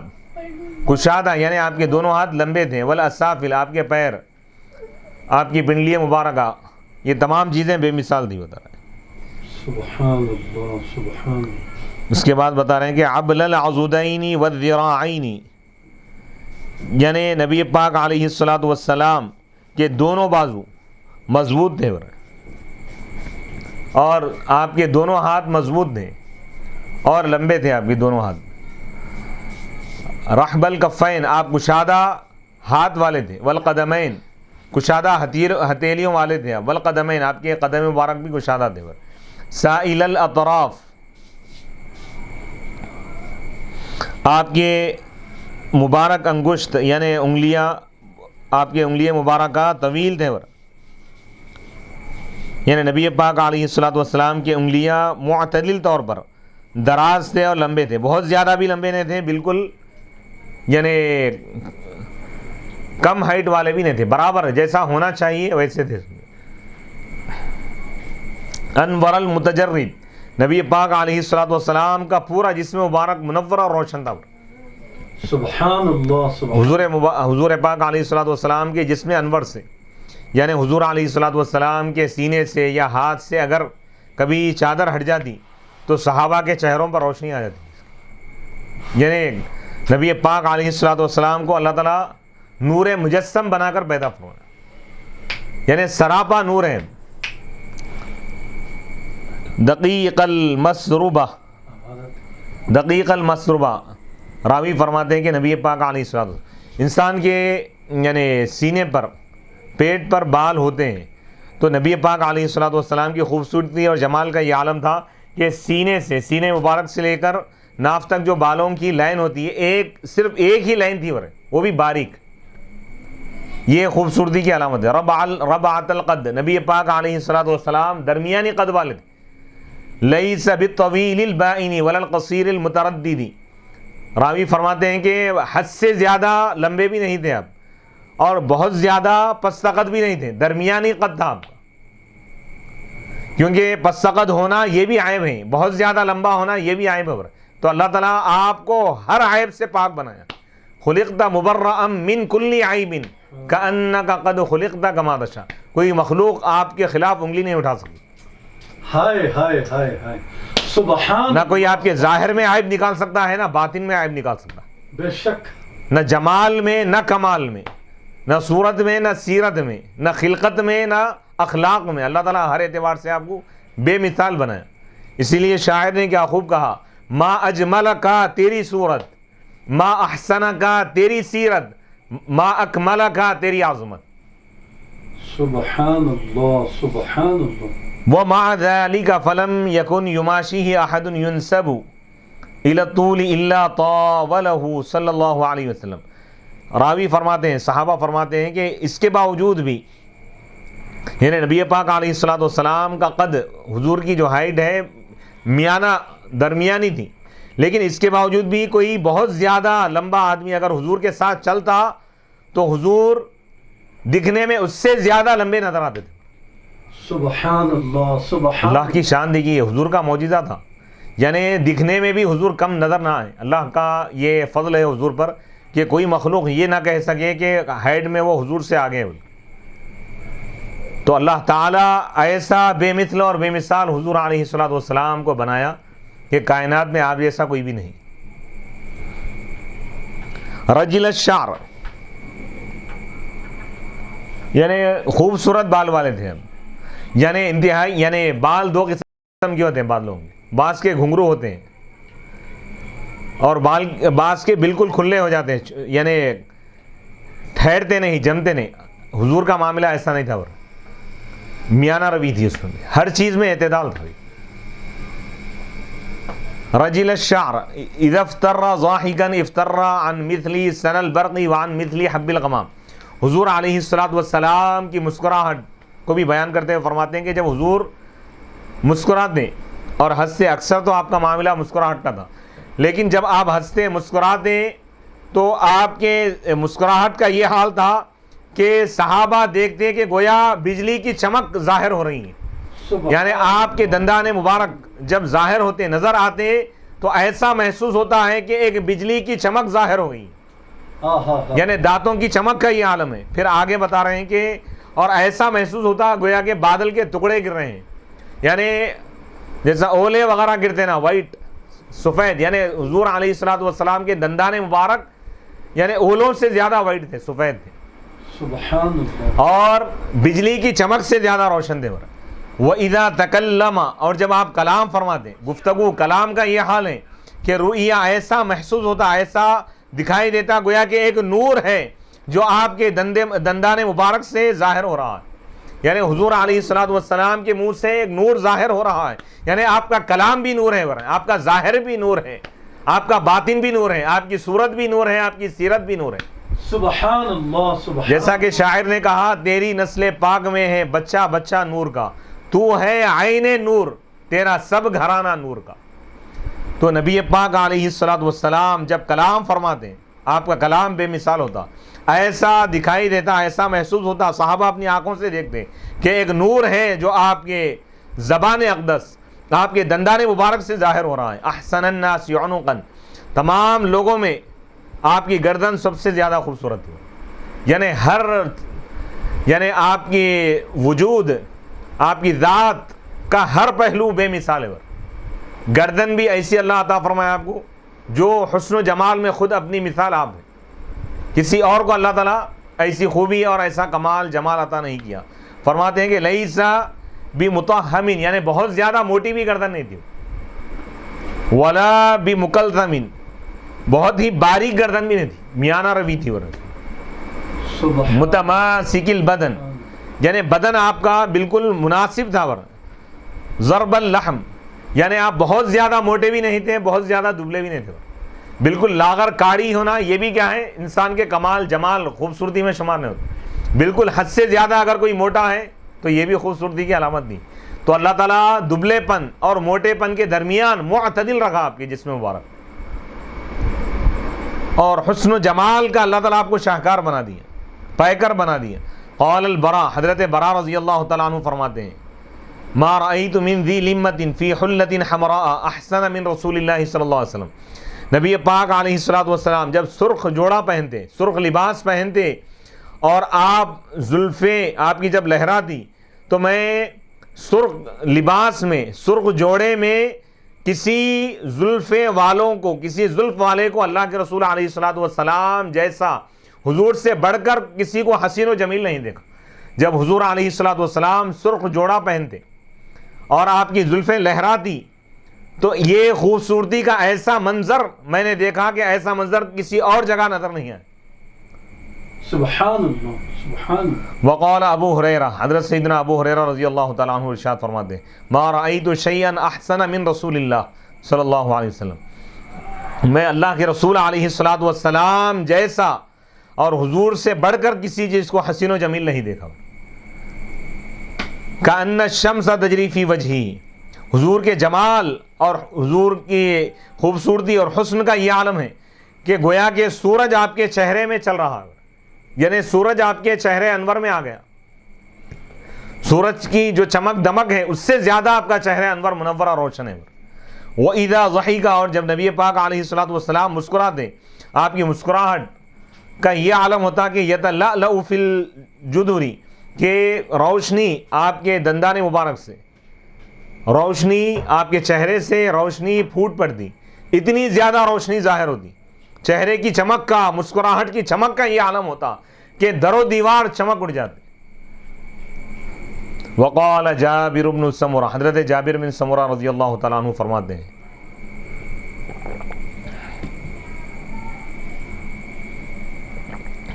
کشادہ یعنی آپ کے دونوں ہاتھ لمبے تھے والاسافل آپ کے پیر آپ کی پنڈلی مبارکہ یہ تمام چیزیں بے مثال تھی بتا رہے ہیں سبحان اللہ سبحان اللہ اس کے بعد بتا رہے ہیں کہ ابل العضدین والذراعین یعنی نبی پاک علیہ الصلوۃ والسلام کے دونوں بازو مضبوط تھے اور آپ کے دونوں ہاتھ مضبوط تھے اور لمبے تھے آپ کے دونوں ہاتھ رحب الکفین آپ کشادہ ہاتھ والے تھے والقدمین کشادہ ہتھیلیوں والے تھے والقدمین آپ کے قدم مبارک بھی کشادہ تھے سائل الاطراف آپ کے مبارک انگشت یعنی انگلیاں آپ کے انگلیاں مبارکہ طویل تھے یعنی نبی پاک علیہ الصلوۃ والسلام کی انگلیاں معتدل طور پر دراز تھے اور لمبے تھے بہت زیادہ بھی لمبے نہیں تھے بالکل یعنی کم ہائٹ والے بھی نہیں تھے برابر جیسا ہونا چاہیے ویسے تھے انور المتجرد نبی پاک علیہ الصلوۃ والسلام کا پورا جسم مبارک منور اور روشن تھا سبحان اللہ سبحان حضور پاک علیہ الصلوۃ والسلام کے جسم انور سے یعنی حضور علیہ الصلوۃ والسلام کے سینے سے یا ہاتھ سے اگر کبھی چادر ہٹ جاتی تو صحابہ کے چہروں پر روشنی آ جاتی یعنی نبی پاک علیہ الصلوۃ والسلام کو اللہ تعالیٰ نور مجسم بنا کر پیدا فرمایا یعنی سراپا نور ہے دقیق المسربہ راوی فرماتے ہیں کہ نبی پاک علیہ الصلوۃ والسلام انسان کے یعنی سینے پر پیٹ پر بال ہوتے ہیں تو نبی پاک علیہ الصلوۃ والسلام کی خوبصورتی اور جمال کا یہ عالم تھا کہ سینے مبارک سے لے کر ناف تک جو بالوں کی لائن ہوتی ہے صرف ایک ہی لائن تھی وہ بھی باریک یہ خوبصورتی کی علامت ہے ربعۃ القد نبی پاک علیہ الصلوۃ والسلام درمیانی قد والے تھے لیس بالطویل البائن ولا القصیر المتردد راوی فرماتے ہیں کہ حد سے زیادہ لمبے بھی نہیں تھے آپ اور بہت زیادہ پست قد بھی نہیں تھے درمیانی قد تھا آپ کا کیونکہ پست قد ہونا یہ بھی عیب ہے بہت زیادہ لمبا ہونا یہ بھی عیب ہے تو اللہ تعالیٰ آپ کو ہر عیب سے پاک بنایا خلقت مبرأ من کل عیب کأنک قد خلقت کما تشاء کوئی مخلوق آپ کے خلاف انگلی نہیں اٹھا سکتی ہائے ہائے ہائے ہائے سبحان نہ کوئی آپ کے ظاہر میں عیب نکال سکتا ہے نہ باطن میں عیب نکال سکتا بے شک نہ جمال میں نہ کمال میں نہ صورت میں نہ سیرت میں نہ خلقت میں نہ اخلاق میں اللہ تعالیٰ ہر اعتبار سے آپ کو بے مثال بنایا اسی لیے شاعر نے کیا خوب کہا ما اجمل کا تیری صورت ما احسن کا تیری سیرت ما اکمل کا تیری عظمت سبحان اللہ سبحان اللہ. ومع ذلك فلم يكن يماشيه أحد ينسب إلى الطول إلا طاوله صلی اللہ علیہ وسلم. راوی فرماتے ہیں، صحابہ فرماتے ہیں کہ اس کے باوجود بھی، یعنی نبی پاک علیہ الصلوۃ والسلام کا قد، حضور کی جو ہائٹ ہے میانہ درمیانی تھی، لیکن اس کے باوجود بھی کوئی بہت زیادہ لمبا آدمی اگر حضور کے ساتھ چلتا تو حضور دکھنے میں اس سے زیادہ لمبے نظر آتے تھے. سبحان اللہ سبحان اللہ کی شان دیکھیے، حضور کا معجزہ تھا، یعنی دکھنے میں بھی حضور کم نظر نہ آئے. اللہ کا یہ فضل ہے حضور پر کہ کوئی مخلوق یہ نہ کہہ سکے کہ ہائٹ میں وہ حضور سے آگے ہیں. تو اللہ تعالیٰ ایسا بے مثل اور بے مثال حضور علیہ الصلوۃ والسلام کو بنایا کہ کائنات میں آپ جیسا کوئی بھی نہیں. رجل الشعر، یعنی خوبصورت بال والے تھے، یعنی انتہائی، یعنی بال دو قسم کے ہوتے ہیں بعض لوگوں کے، بعض کے گھنگرو ہوتے ہیں اور بعض کے بالکل کھلے ہو جاتے ہیں، یعنی ٹھہرتے نہیں، جمتے نہیں. حضور کا معاملہ ایسا نہیں تھا، اور میانہ روی تھی اس میں، ہر چیز میں اعتدال تھا. رجل الشعر اذا افتر ضاحكا افتر عن مثل سن البرق وعن مثل حب الغمام. حضور علیہ الصلوۃ والسلام کی مسکراہٹ کو بھی بیان کرتے ہوئے فرماتے ہیں کہ جب حضور مسکراتے اور ہنستے، اکثر تو آپ کا معاملہ مسکراہٹ کا تھا، لیکن جب آپ ہنستے مسکراتے تو آپ کے مسکراہٹ کا یہ حال تھا کہ صحابہ دیکھتے کہ گویا بجلی کی چمک ظاہر ہو رہی ہے. یعنی آپ کے دندان مبارک جب ظاہر ہوتے، نظر آتے، تو ایسا محسوس ہوتا ہے کہ ایک بجلی کی چمک ظاہر ہو گئی، یعنی دانتوں کی چمک کا یہ عالم ہے. پھر آگے بتا رہے ہیں کہ اور ایسا محسوس ہوتا گویا کہ بادل کے ٹکڑے گر رہے ہیں، یعنی جیسا اولے وغیرہ گرتے نا، وائٹ سفید، یعنی حضور علیہ الصلوۃ والسلام کے دندان مبارک یعنی اولوں سے زیادہ وائٹ تھے، سفید تھے، سبحان اللہ، اور بجلی کی چمک سے زیادہ روشن تھے. وَإِذَا تَكَلَّمَ، اور جب آپ کلام فرماتے، گفتگو کلام کا یہ حال ہے کہ رؤیا ایسا محسوس ہوتا، ایسا دکھائی دیتا گویا کہ ایک نور ہے جو آپ کے دندان مبارک سے ظاہر ہو رہا ہے. یعنی حضور علیہ الصلوۃ والسلام کے منہ سے ایک نور ظاہر ہو رہا ہے، یعنی آپ کا کلام بھی نور ہے، آپ کا ظاہر بھی نور ہے، آپ کا باطن بھی نور ہے، آپ کی صورت بھی نور ہے، آپ کی سیرت بھی نور ہے. سبحان اللہ سبحان. جیسا کہ شاعر نے کہا، تیری نسل پاک میں ہے بچہ بچہ نور کا، تو ہے عین نور، تیرا سب گھرانہ نور کا. تو نبی پاک علیہ الصلوۃ والسلام جب کلام فرماتے ہیں، آپ کا کلام بے مثال ہوتا، ایسا دکھائی دیتا، ایسا محسوس ہوتا، صحابہ اپنی آنکھوں سے دیکھتے کہ ایک نور ہے جو آپ کے زبان اقدس، آپ کے دندان مبارک سے ظاہر ہو رہا ہے. احسن الناس عنقا، تمام لوگوں میں آپ کی گردن سب سے زیادہ خوبصورت ہے، یعنی آپ کی وجود، آپ کی ذات کا ہر پہلو بے مثال ہے. گردن بھی ایسی اللہ عطا فرمایا آپ کو جو حسن و جمال میں خود اپنی مثال آپ ہے. کسی اور کو اللہ تعالیٰ ایسی خوبی اور ایسا کمال جمال عطا نہیں کیا. فرماتے ہیں کہ لیسا بمطہمن، یعنی بہت زیادہ موٹی بھی گردن نہیں تھی، ولا بمکلثمن، بہت ہی باریک گردن بھی نہیں تھی، میانہ روی تھی. متماسک البدن، یعنی بدن آپ کا بالکل مناسب تھا. ضرب اللحم، یعنی آپ بہت زیادہ موٹے بھی نہیں تھے، بہت زیادہ دبلے بھی نہیں تھے، بالکل لاغر کاڑی ہونا یہ بھی کیا ہے، انسان کے کمال جمال خوبصورتی میں شمار نہیں ہوتا. بالکل حد سے زیادہ اگر کوئی موٹا ہے تو یہ بھی خوبصورتی کی علامت نہیں. تو اللہ تعالیٰ دبلے پن اور موٹے پن کے درمیان معتدل رکھا آپ کے جسم مبارک، اور حسن و جمال کا اللہ تعالیٰ آپ کو شاہکار بنا دیا، پیکر بنا دیا. قال البراء، حضرت براء رضی اللہ تعالیٰ عنہ فرماتے ہیں، ما رأيت من ذی لمت فی حلة حمراء احسن من رسول اللہ صلی اللہ علیہ وسلم. نبی پاک علیہ الصلوۃ والسلام جب سرخ جوڑا پہنتے، سرخ لباس پہنتے، اور آپ زلفیں آپ کی جب لہراتی، تو میں سرخ لباس میں، سرخ جوڑے میں کسی زلف والوں کو، کسی زلف والے کو اللہ کے رسول علیہ الصلوۃ والسلام جیسا حضور سے بڑھ کر کسی کو حسین و جمیل نہیں دیکھا. جب حضور علیہ الصلوۃ والسلام سرخ جوڑا پہنتے اور آپ کی زلفیں لہراتی، تو یہ خوبصورتی کا ایسا منظر میں نے دیکھا کہ ایسا منظر کسی اور جگہ نظر نہیں آیا. سبحان اللہ سبحان اللہ. وقال ابو ہریرہ، حضرت سیدنا ابو ہریرہ رضی اللہ تعالیٰ عنہ ارشاد فرماتے ہیں ما رأیت شیئا احسن من رسول اللہ صلی اللہ علیہ وسلم، میں اللہ کے رسول علیہ الصلوۃ والسلام جیسا اور حضور سے بڑھ کر کسی چیز کو حسین و جمیل نہیں دیکھا. کأن الشمس تجری فی وجہی، حضور کے جمال اور حضور کی خوبصورتی اور حسن کا یہ عالم ہے کہ گویا کہ سورج آپ کے چہرے میں چل رہا ہے، یعنی سورج آپ کے چہرے انور میں آ گیا. سورج کی جو چمک دمک ہے اس سے زیادہ آپ کا چہرہ انور منور اور روشن ہے. وَإِذَا ضَحِكَ، اور جب نبی پاک علیہ الصلوۃ والسلام مسکراتے، آپ کی مسکراہٹ کا یہ عالم ہوتا کہ يَتَلَأْلَأُ فِي الْجُدُرِ، کہ روشنی آپ کے دندان مبارک سے، روشنی آپ کے چہرے سے روشنی پھوٹ پڑتی، اتنی زیادہ روشنی ظاہر ہوتی. چہرے کی چمک کا، مسکراہٹ کی چمک کا یہ عالم ہوتا کہ در و دیوار چمک اٹھ جاتے. وقال جابر بن سمرہ، حضرت جابر بن سمرہ رضی اللہ تعالیٰ عنہ فرماتے ہیں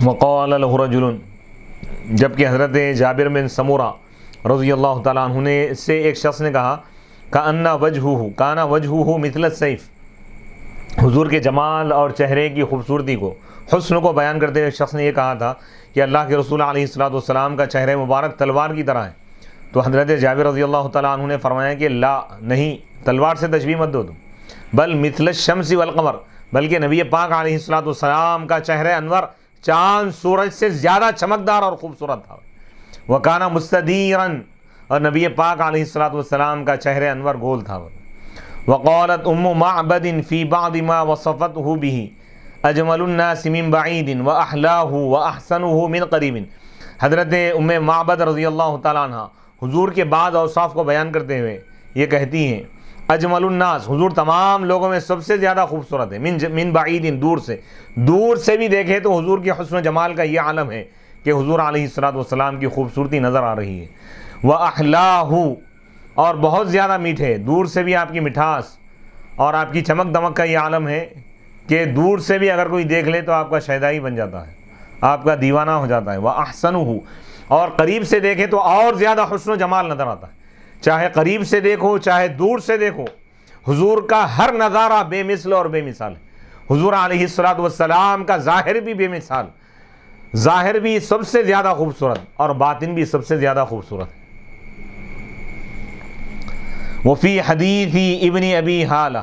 وقال له رجل، جبکہ حضرت جابر بن سمرہ رضی اللہ تعالیٰ عنہ نے سے ایک شخص نے کہا کأن وجہہ کان وجہہ مثل السیف، حضور کے جمال اور چہرے کی خوبصورتی کو، حسن کو بیان کرتے ہوئے شخص نے یہ کہا تھا کہ اللہ کے رسول علیہ الصلوۃ والسلام کا چہرہ مبارک تلوار کی طرح ہے. تو حضرت جابر رضی اللہ تعالیٰ عنہ نے فرمایا کہ لا، نہیں، تلوار سے تشبیہ مت دو تم، بل مثل الشمس والقمر، بلکہ نبی پاک علیہ الصلوۃ والسلام کا چہرہ انور چاند سورج سے زیادہ چمکدار اور خوبصورت تھا. وکان مستدیرا، اور نبی پاک علیہ الصلوۃ والسلام کا چہرہ انور گول تھا. وقالت ام معبد فی بعض ما وصفته به اجمل الناس من بعید واحلاه واحسنه من قریب، حضرت ام معبد رضی اللہ تعالیٰ عنہ حضور کے بعض اوصاف کو بیان کرتے ہوئے یہ کہتی ہیں اجمل الناس، حضور تمام لوگوں میں سب سے زیادہ خوبصورت ہے. من بعید، دور سے بھی دیکھے تو حضور کے حسن و جمال کا یہ عالم ہے کہ حضور علیہ الصلوۃ والسلام کی خوبصورتی نظر آ رہی ہے. وَأَحْلَاهُ، اور بہت زیادہ میٹھے، دور سے بھی آپ کی مٹھاس اور آپ کی چمک دمک کا یہ عالم ہے کہ دور سے بھی اگر کوئی دیکھ لے تو آپ کا شیدائی بن جاتا ہے، آپ کا دیوانہ ہو جاتا ہے. وَأَحْسَنُهُ، اور قریب سے دیکھے تو اور زیادہ حسن و جمال نظر آتا ہے. چاہے قریب سے دیکھو چاہے دور سے دیکھو، حضور کا ہر نظارہ بے مثل اور بے مثال ہے. حضور علیہ الصلوۃ والسلام کا ظاہر بھی بے مثال، ظاہر بھی سب سے زیادہ خوبصورت اور باطن بھی سب سے زیادہ خوبصورت ہے. وفی حدیث ابن ابی حالہ،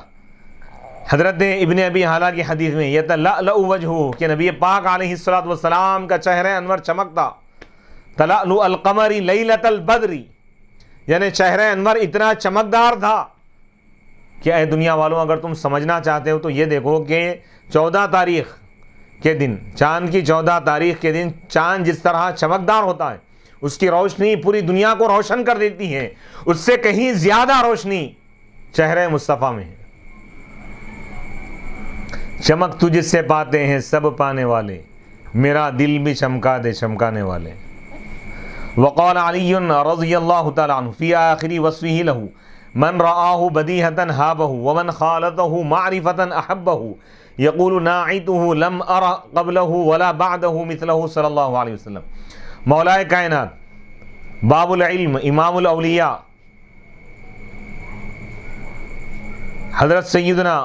حضرت ابن ابی حالہ کی حدیث میں یتلألأ وجہہ، کہ نبی پاک علیہ الصلوۃ والسلام کا چہرہ انور چمکتا تلألؤ القمر لیلۃ البدر، یعنی چہرہ انور اتنا چمکدار تھا کہ اے دنیا والوں اگر تم سمجھنا چاہتے ہو تو یہ دیکھو کہ 14 تاریخ کے دن، چاند کی 14 تاریخ کے دن چاند جس طرح چمکدار ہوتا ہے، اس کی روشنی پوری دنیا کو روشن کر دیتی ہے، اس سے کہیں زیادہ روشنی چہرہ مصطفیٰ میں ہے. چمک تجھ سے پاتے ہیں سب پانے والے، میرا دل بھی چمکا دے چمکانے والے. وقال علی رضی اللہ تعالیٰ عنہ فی آخر وصفہ لہ من رآہ بدیہۃ ہابہ ومن خالطہ معرفۃ احبہ یقول ناعتہ لم ار قبلہ ولا بعدہ مثلہ صلی اللہ علیہ وسلم. مولائے کائنات، باب العلم، امام الاولیاء، حضرت سیدنا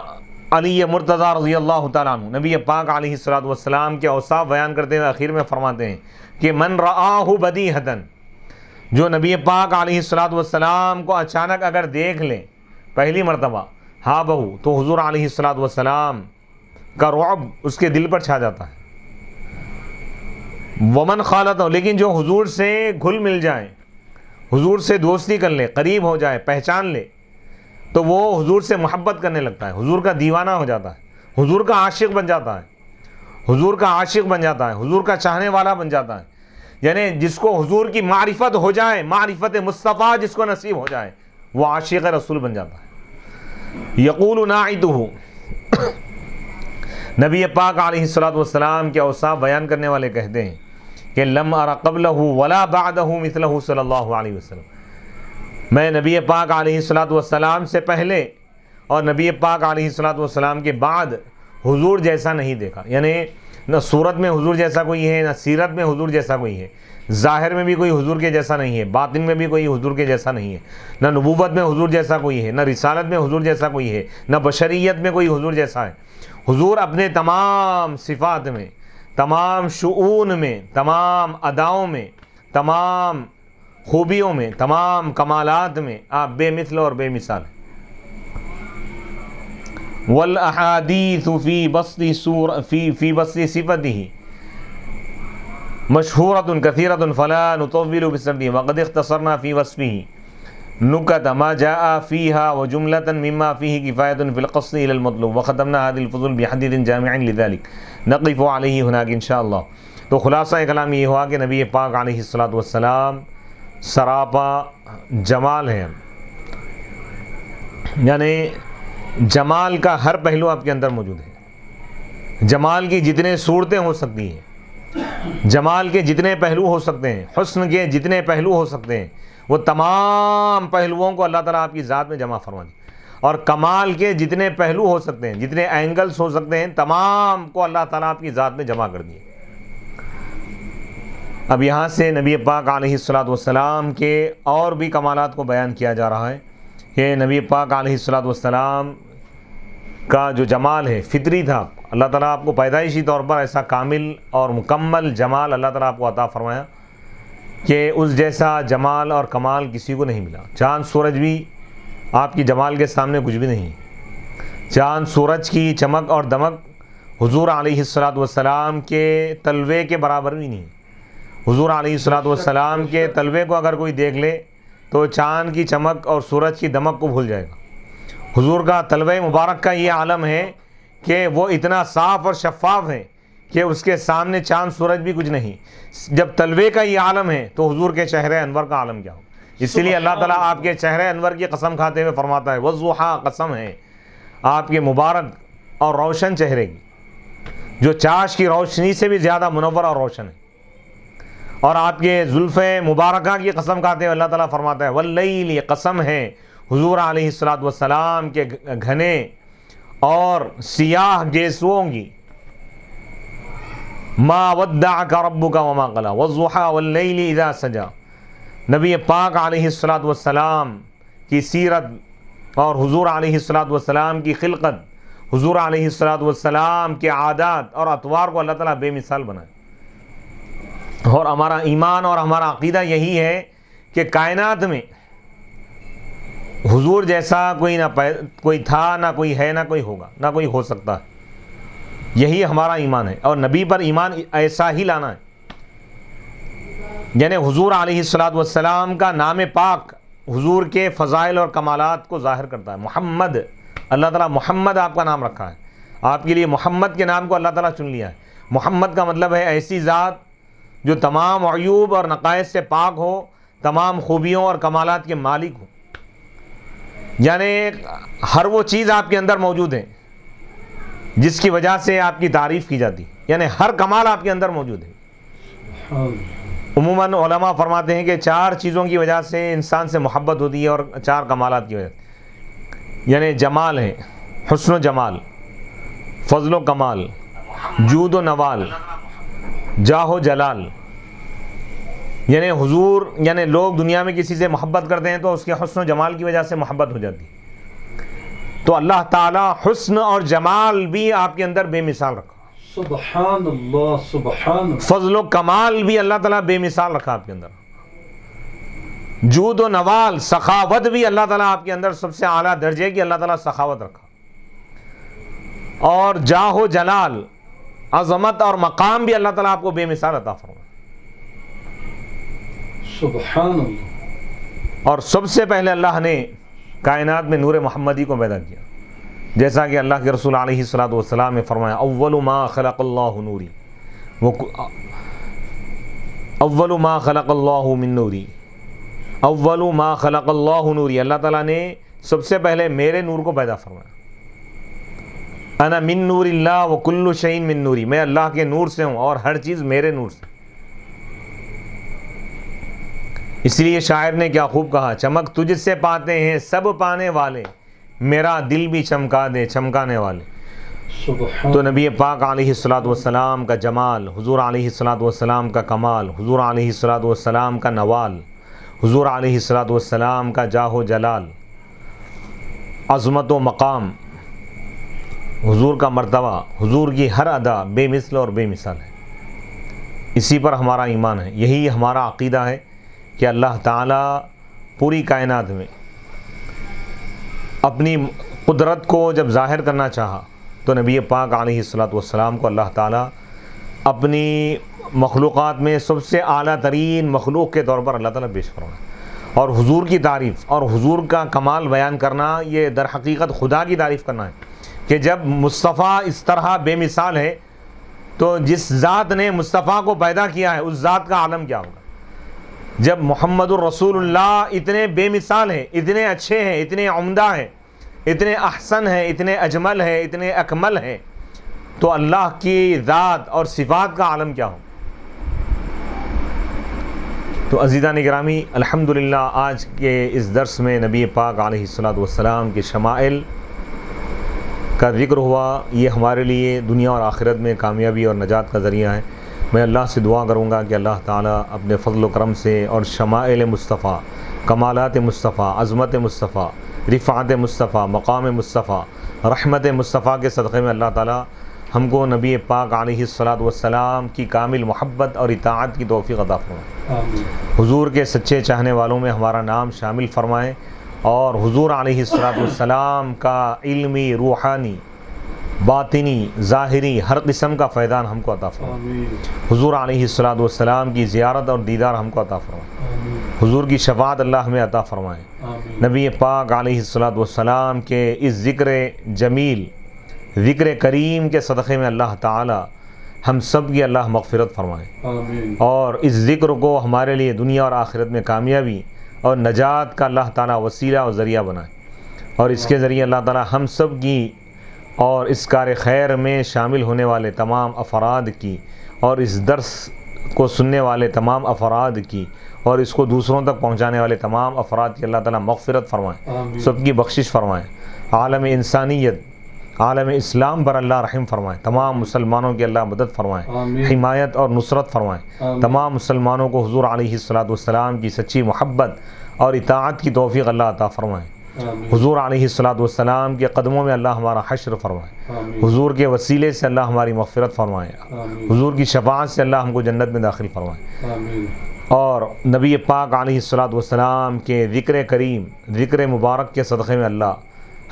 علی مرتضیٰ رضی اللہ تعالیٰ عنہ نبی پاک علیہ الصلوۃ والسلام کے اوصاف بیان کرتے ہوئے آخر میں فرماتے ہیں کہ من رآہ بدیہۃ، جو نبی پاک علیہ الصلوۃ والسلام کو اچانک اگر دیکھ لے پہلی مرتبہ، ہابہ، تو حضور علیہ الصلوۃ والسلام کا رعب اس کے دل پر چھا جاتا ہے. ومن خالطہ، لیکن جو حضور سے گھل مل جائے، حضور سے دوستی کر لے، قریب ہو جائے، پہچان لے، تو وہ حضور سے محبت کرنے لگتا ہے، حضور کا دیوانہ ہو جاتا ہے، حضور کا عاشق بن جاتا ہے، حضور کا عاشق بن جاتا ہے، حضور کا چاہنے والا بن جاتا ہے. یعنی جس کو حضور کی معرفت ہو جائے، معرفت مصطفیٰ جس کو نصیب ہو جائے، وہ عاشق رسول بن جاتا ہے. یقول ناعتہ، نبی پاک علیہ الصلوۃ والسلام کے اوصاف بیان کرنے والے کہتے ہیں کہ لم ار قبلہ ولا بعدہ مثلہ صلی اللہ علیہ وسلم، میں نبی پاک علیہ الصلوۃ والسلام سے پہلے اور نبی پاک علیہ الصلوۃ والسلام کے بعد حضور جیسا نہیں دیکھا. یعنی نہ صورت میں حضور جیسا کوئی ہے، نہ سیرت میں حضور جیسا کوئی ہے، ظاہر میں بھی کوئی حضور کے جیسا نہیں ہے، باطن میں بھی کوئی حضور کے جیسا نہیں ہے، نہ نبوت میں حضور جیسا کوئی ہے، نہ رسالت میں حضور جیسا کوئی ہے، نہ بشریت میں کوئی حضور جیسا ہے۔ حضور اپنے تمام صفات میں، تمام شؤون میں، تمام اداؤں میں، تمام خوبیوں میں، تمام کمالات میں آپ بے مثل اور بے مثال ہیں۔ والاحادیث فی بسط صفته مشہورۃ کثیرۃ فلا نطول بسردها وقد اختصرنا فی وصفه نکت ما جاء فیها وجملۃ مما فیہ کفایۃ فی القصد الی المطلوب وختمنا هذه الفضول بحدیث جامع لذلك نقف علیہ هناك انشاءاللہ۔ تو خلاصہ کلام یہ ہوا کہ نبی پاک علیہ الصلوۃ والسلام سراپا جمال ہے، یعنی جمال کا ہر پہلو آپ کے اندر موجود ہے۔ جمال کی جتنے صورتیں ہو سکتی ہیں، جمال کے جتنے پہلو ہو سکتے ہیں، حسن کے جتنے پہلو ہو سکتے ہیں، وہ تمام پہلوؤں کو اللہ تعالیٰ آپ کی ذات میں جمع فرما دی، اور کمال کے جتنے پہلو ہو سکتے ہیں، جتنے اینگلز ہو سکتے ہیں، تمام کو اللہ تعالیٰ آپ کی ذات میں جمع کر دیے۔ اب یہاں سے نبی پاک علیہ الصلوۃ والسلام کے اور بھی کمالات کو بیان کیا جا رہا ہے کہ نبی پاک علیہ الصلوۃ والسلام کا جو جمال ہے فطری تھا، اللہ تعالیٰ آپ کو پیدائشی طور پر ایسا کامل اور مکمل جمال اللہ تعالیٰ آپ کو عطا فرمایا کہ اس جیسا جمال اور کمال کسی کو نہیں ملا۔ چاند سورج بھی آپ کی جمال کے سامنے کچھ بھی نہیں، چاند سورج کی چمک اور دمک حضور علیہ الصلوۃ والسلام کے تلوے کے برابر بھی نہیں۔ حضور علیہ الصلوۃ والسلام کے تلوے کو اگر کوئی دیکھ لے تو چاند کی چمک اور سورج کی دمک کو بھول جائے گا۔ حضور کا تلوہ مبارک کا یہ عالم ہے کہ وہ اتنا صاف اور شفاف ہے کہ اس کے سامنے چاند سورج بھی کچھ نہیں۔ جب تلوے کا یہ عالم ہے تو حضور کے چہرے انور کا عالم کیا ہو۔ اسی لیے اللہ تعالیٰ آپ کے چہرے انور کی قسم کھاتے ہوئے فرماتا ہے والضحیٰ، قسم ہے آپ کے مبارک اور روشن چہرے کی جو چاش کی روشنی سے بھی زیادہ منور اور روشن ہے، اور آپ کے زلف مبارکہ کی قسم کھاتے ہوئے اللہ تعالیٰ فرماتا ہے واللیل، قسم ہے حضور علیہ الصلوۃ والسلام کے گھنے اور سیاہ گیسوؤں کی، ما ودعک ربک وما قلی والضحیٰ واللیل اذا سجی۔ نبی پاک علیہ الصلوۃ والسلام کی سیرت اور حضور علیہ الصلوۃ والسلام کی خلقت، حضور علیہ الصلوۃ والسلام کے عادات اور اطوار کو اللہ تعالیٰ بے مثال بنائے۔ اور ہمارا ایمان اور ہمارا عقیدہ یہی ہے کہ کائنات میں حضور جیسا کوئی تھا، نہ کوئی ہے، نہ کوئی ہوگا، نہ کوئی ہو سکتا ہے۔ یہی ہمارا ایمان ہے، اور نبی پر ایمان ایسا ہی لانا ہے۔ یعنی حضور علیہ الصلوۃ والسلام کا نام پاک حضور کے فضائل اور کمالات کو ظاہر کرتا ہے۔ محمد، اللہ تعالیٰ محمد آپ کا نام رکھا ہے، آپ کے لیے محمد کے نام کو اللہ تعالیٰ چن لیا ہے۔ محمد کا مطلب ہے ایسی ذات جو تمام عیوب اور نقائص سے پاک ہو، تمام خوبیوں اور کمالات کے مالک ہو، یعنی ہر وہ چیز آپ کے اندر موجود ہے جس کی وجہ سے آپ کی تعریف کی جاتی ہے، یعنی ہر کمال آپ کے اندر موجود ہے۔ عموماً علماء فرماتے ہیں کہ 4 چیزوں کی وجہ سے انسان سے محبت ہوتی ہے، اور 4 کمالات کی وجہ سے، یعنی جمال ہے، حسن و جمال، فضل و کمال، جود و نوال، جاہ و جلال۔ یعنی حضور، یعنی لوگ دنیا میں کسی سے محبت کرتے ہیں تو اس کے حسن و جمال کی وجہ سے محبت ہو جاتی ہے، تو اللہ تعالیٰ حسن اور جمال بھی آپ کے اندر بے مثال رکھا، سبحان اللہ، سبحان اللہ، فضل و کمال بھی اللہ تعالیٰ بے مثال رکھا آپ کے اندر، جود و نوال، سخاوت بھی اللہ تعالیٰ آپ کے اندر سب سے اعلیٰ درجے کی اللہ تعالیٰ سخاوت رکھا، اور جاہ و جلال، عظمت اور مقام بھی اللہ تعالیٰ آپ کو بے مثال عطا فرمایا۔ سبحان اللہ۔ اور سب سے پہلے اللہ نے کائنات میں نور محمدی کو پیدا کیا، جیسا کہ اللہ کے رسول علیہ الصلوۃ والسلام نے فرمایا اول ما خلق اللہ نوری، اول ما خلق اللہ من نوری، اول ما خلق اللہ نوری، اللہ تعالیٰ نے سب سے پہلے میرے نور کو پیدا فرمایا۔ انا من نور اللہ وکل شیء من نوری، میں اللہ کے نور سے ہوں اور ہر چیز میرے نور سے۔ اس لیے شاعر نے کیا خوب کہا، چمک تجھ سے پاتے ہیں سب پانے والے، میرا دل بھی چمکا دے چمکانے والے۔ سبحان تو نبی پاک علیہ الصلوۃ والسلام کا جمال، حضور علیہ الصلوۃ والسلام کا کمال، حضور علیہ الصلوۃ والسلام کا نوال، حضور علیہ الصلوۃ والسلام کا جاہ و جلال، عظمت و مقام، حضور کا مرتبہ، حضور کی ہر ادا بے مثل اور بے مثال ہے۔ اسی پر ہمارا ایمان ہے، یہی ہمارا عقیدہ ہے کہ اللہ تعالیٰ پوری کائنات میں اپنی قدرت کو جب ظاہر کرنا چاہا تو نبی پاک علیہ الصلوۃ والسلام کو اللہ تعالیٰ اپنی مخلوقات میں سب سے اعلیٰ ترین مخلوق کے طور پر اللہ تعالیٰ پیش فرمایا۔ اور حضور کی تعریف اور حضور کا کمال بیان کرنا، یہ در حقیقت خدا کی تعریف کرنا ہے کہ جب مصطفیٰ اس طرح بے مثال ہے تو جس ذات نے مصطفیٰ کو پیدا کیا ہے اس ذات کا عالم کیا ہوگا۔ جب محمد الرسول اللہ اتنے بے مثال ہیں، اتنے اچھے ہیں، اتنے عمدہ ہیں، اتنے احسن ہیں، اتنے اجمل ہیں، اتنے اکمل ہیں، تو اللہ کی ذات اور صفات کا عالم کیا ہو۔ تو عزیزان گرامی، الحمدللہ آج کے اس درس میں نبی پاک علیہ الصلوۃ والسلام کے شمائل کا ذکر ہوا۔ یہ ہمارے لیے دنیا اور آخرت میں کامیابی اور نجات کا ذریعہ ہے۔ میں اللہ سے دعا کروں گا کہ اللہ تعالیٰ اپنے فضل و کرم سے اور شمائل مصطفیٰ، کمالات مصطفیٰ، عظمت مصطفیٰ، رفعت مصطفیٰ، مقام مصطفیٰ، رحمت مصطفیٰ کے صدقے میں اللہ تعالیٰ ہم کو نبی پاک علیہ الصلوۃ والسلام کی کامل محبت اور اطاعت کی توفیق عطا فرمائے۔ آمین۔ حضور کے سچے چاہنے والوں میں ہمارا نام شامل فرمائیں اور حضور علیہ الصلوۃ والسلام کا علمی، روحانی، باطنی، ظاہری ہر قسم کا فیضان ہم کو عطا فرمائے۔ آمین۔ حضور علیہ الصلوۃ والسلام کی زیارت اور دیدار ہم کو عطا فرمائے۔ آمین۔ حضور کی شفاعت اللہ ہمیں عطا فرمائے۔ آمین۔ نبی پاک علیہ الصلوۃ والسلام کے اس ذکر جمیل، ذکر کریم کے صدقے میں اللہ تعالی ہم سب کی اللہ مغفرت فرمائے آمین۔ اور اس ذکر کو ہمارے لیے دنیا اور آخرت میں کامیابی اور نجات کا اللہ تعالیٰ وسیلہ اور ذریعہ بنائے، اور اس کے ذریعے اللہ تعالیٰ ہم سب کی اور اس کار خیر میں شامل ہونے والے تمام افراد کی اور اس درس کو سننے والے تمام افراد کی اور اس کو دوسروں تک پہنچانے والے تمام افراد کی اللہ تعالیٰ مغفرت فرمائے، آمین۔ سب کی بخشش فرمائے، عالم انسانیت، عالم اسلام پر اللہ رحم فرمائے، تمام مسلمانوں کی اللہ مدد فرمائے، آمین۔ حمایت اور نصرت فرمائے، آمین۔ تمام مسلمانوں کو حضور علیہ الصلوۃ والسلام کی سچی محبت اور اطاعت کی توفیق اللہ عطا فرمائے۔ آمین۔ حضور علیہ الصلوۃ والسلام کے قدموں میں اللہ ہمارا حشر فرمائے، آمین۔ حضور کے وسیلے سے اللہ ہماری مغفرت فرمائے، آمین۔ حضور کی شفاعت سے اللہ ہم کو جنت میں داخل فرمائے، آمین۔ اور نبی پاک علیہ الصلوۃ والسلام کے ذکر کریم، ذکر مبارک کے صدقے میں اللہ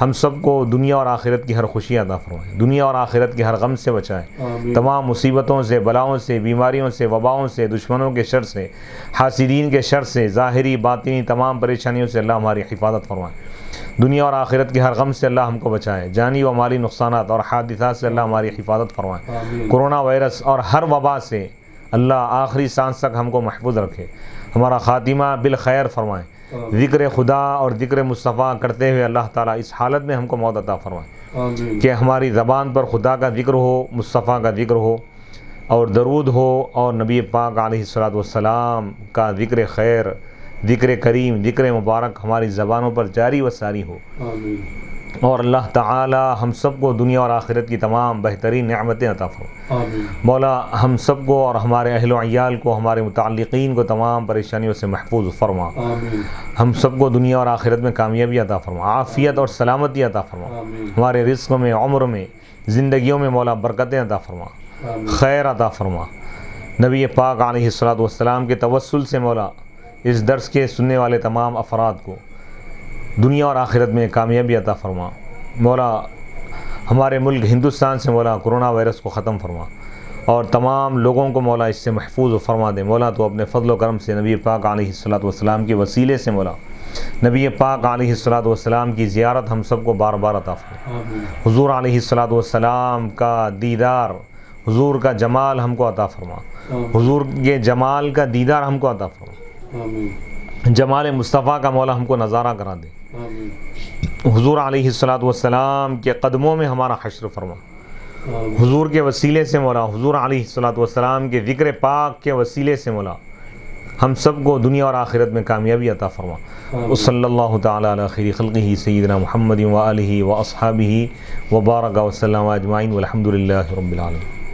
ہم سب کو دنیا اور آخرت کی ہر خوشی عطا فرمائے، دنیا اور آخرت کے ہر غم سے بچائے، آمین۔ تمام مصیبتوں سے، بلاؤں سے، بیماریوں سے، وباؤں سے، دشمنوں کے شر سے، حاسدین کے شر سے، ظاہری باطنی تمام پریشانیوں سے اللہ ہماری حفاظت فرمائے، دنیا اور آخرت کے ہر غم سے اللہ ہم کو بچائے، جانی و مالی نقصانات اور حادثات سے اللہ ہماری حفاظت فرمائے، آمین۔ کورونا وائرس اور ہر وبا سے اللہ آخری سانس تک ہم کو محفوظ رکھے، ہمارا خاتمہ بالخیر فرمائے، ذکر خدا اور ذکر مصطفیٰ کرتے ہوئے اللہ تعالیٰ اس حالت میں ہم کو موت عطا فرمائے آمین۔ کہ ہماری زبان پر خدا کا ذکر ہو، مصطفیٰ کا ذکر ہو اور درود ہو، اور نبی پاک علیہ الصلوۃ والسلام کا ذکر خیر، ذکر کریم، ذکر مبارک ہماری زبانوں پر جاری و ساری ہو، آمین۔ اور اللہ تعالی ہم سب کو دنیا اور آخرت کی تمام بہترین نعمتیں عطا فرما۔ آمین۔ مولا ہم سب کو اور ہمارے اہل و عیال کو، ہمارے متعلقین کو تمام پریشانیوں سے محفوظ فرما، آمین۔ ہم سب کو دنیا اور آخرت میں کامیابی عطا فرما، عافیت اور سلامتی عطا فرما، آمین۔ ہمارے رزق میں، عمر میں، زندگیوں میں مولا برکتیں عطا فرما، آمین۔ خیر عطا فرما۔ نبی پاک علیہ الصلوۃ والسلام کے توسل سے مولا اس درس کے سننے والے تمام افراد کو دنیا اور آخرت میں کامیابی عطا فرما۔ مولا ہمارے ملک ہندوستان سے مولا کرونا وائرس کو ختم فرما، اور تمام لوگوں کو مولا اس سے محفوظ فرما دے۔ مولا تو اپنے فضل و کرم سے نبی پاک علیہ الصلوۃ والسلام کے وسیلے سے مولا نبی پاک علیہ الصلوۃ والسلام کی زیارت ہم سب کو بار بار عطا فرما، آمین۔ حضور علیہ الصلوۃ والسلام کا دیدار، حضور کا جمال ہم کو عطا فرما، حضور کے جمال کا دیدار ہم کو عطا فرما، آمین۔ جمال مصطفیٰ کا مولا ہم کو نظارہ کرا دے، آمین۔ حضور علیہ الصلوۃ والسلام کے قدموں میں ہمارا حشر فرما، آمین۔ حضور کے وسیلے سے مولا، حضور علیہ الصلوۃ والسلام کے ذکر پاک کے وسیلے سے مولا ہم سب کو دنیا اور آخرت میں کامیابی عطا فرما. وصلی اللہ تعالی علی خیر خلقہ سیدنا محمد و آلہ و اصحابہ وبارک وسلم اجمعین والحمد للہ رب العالمین.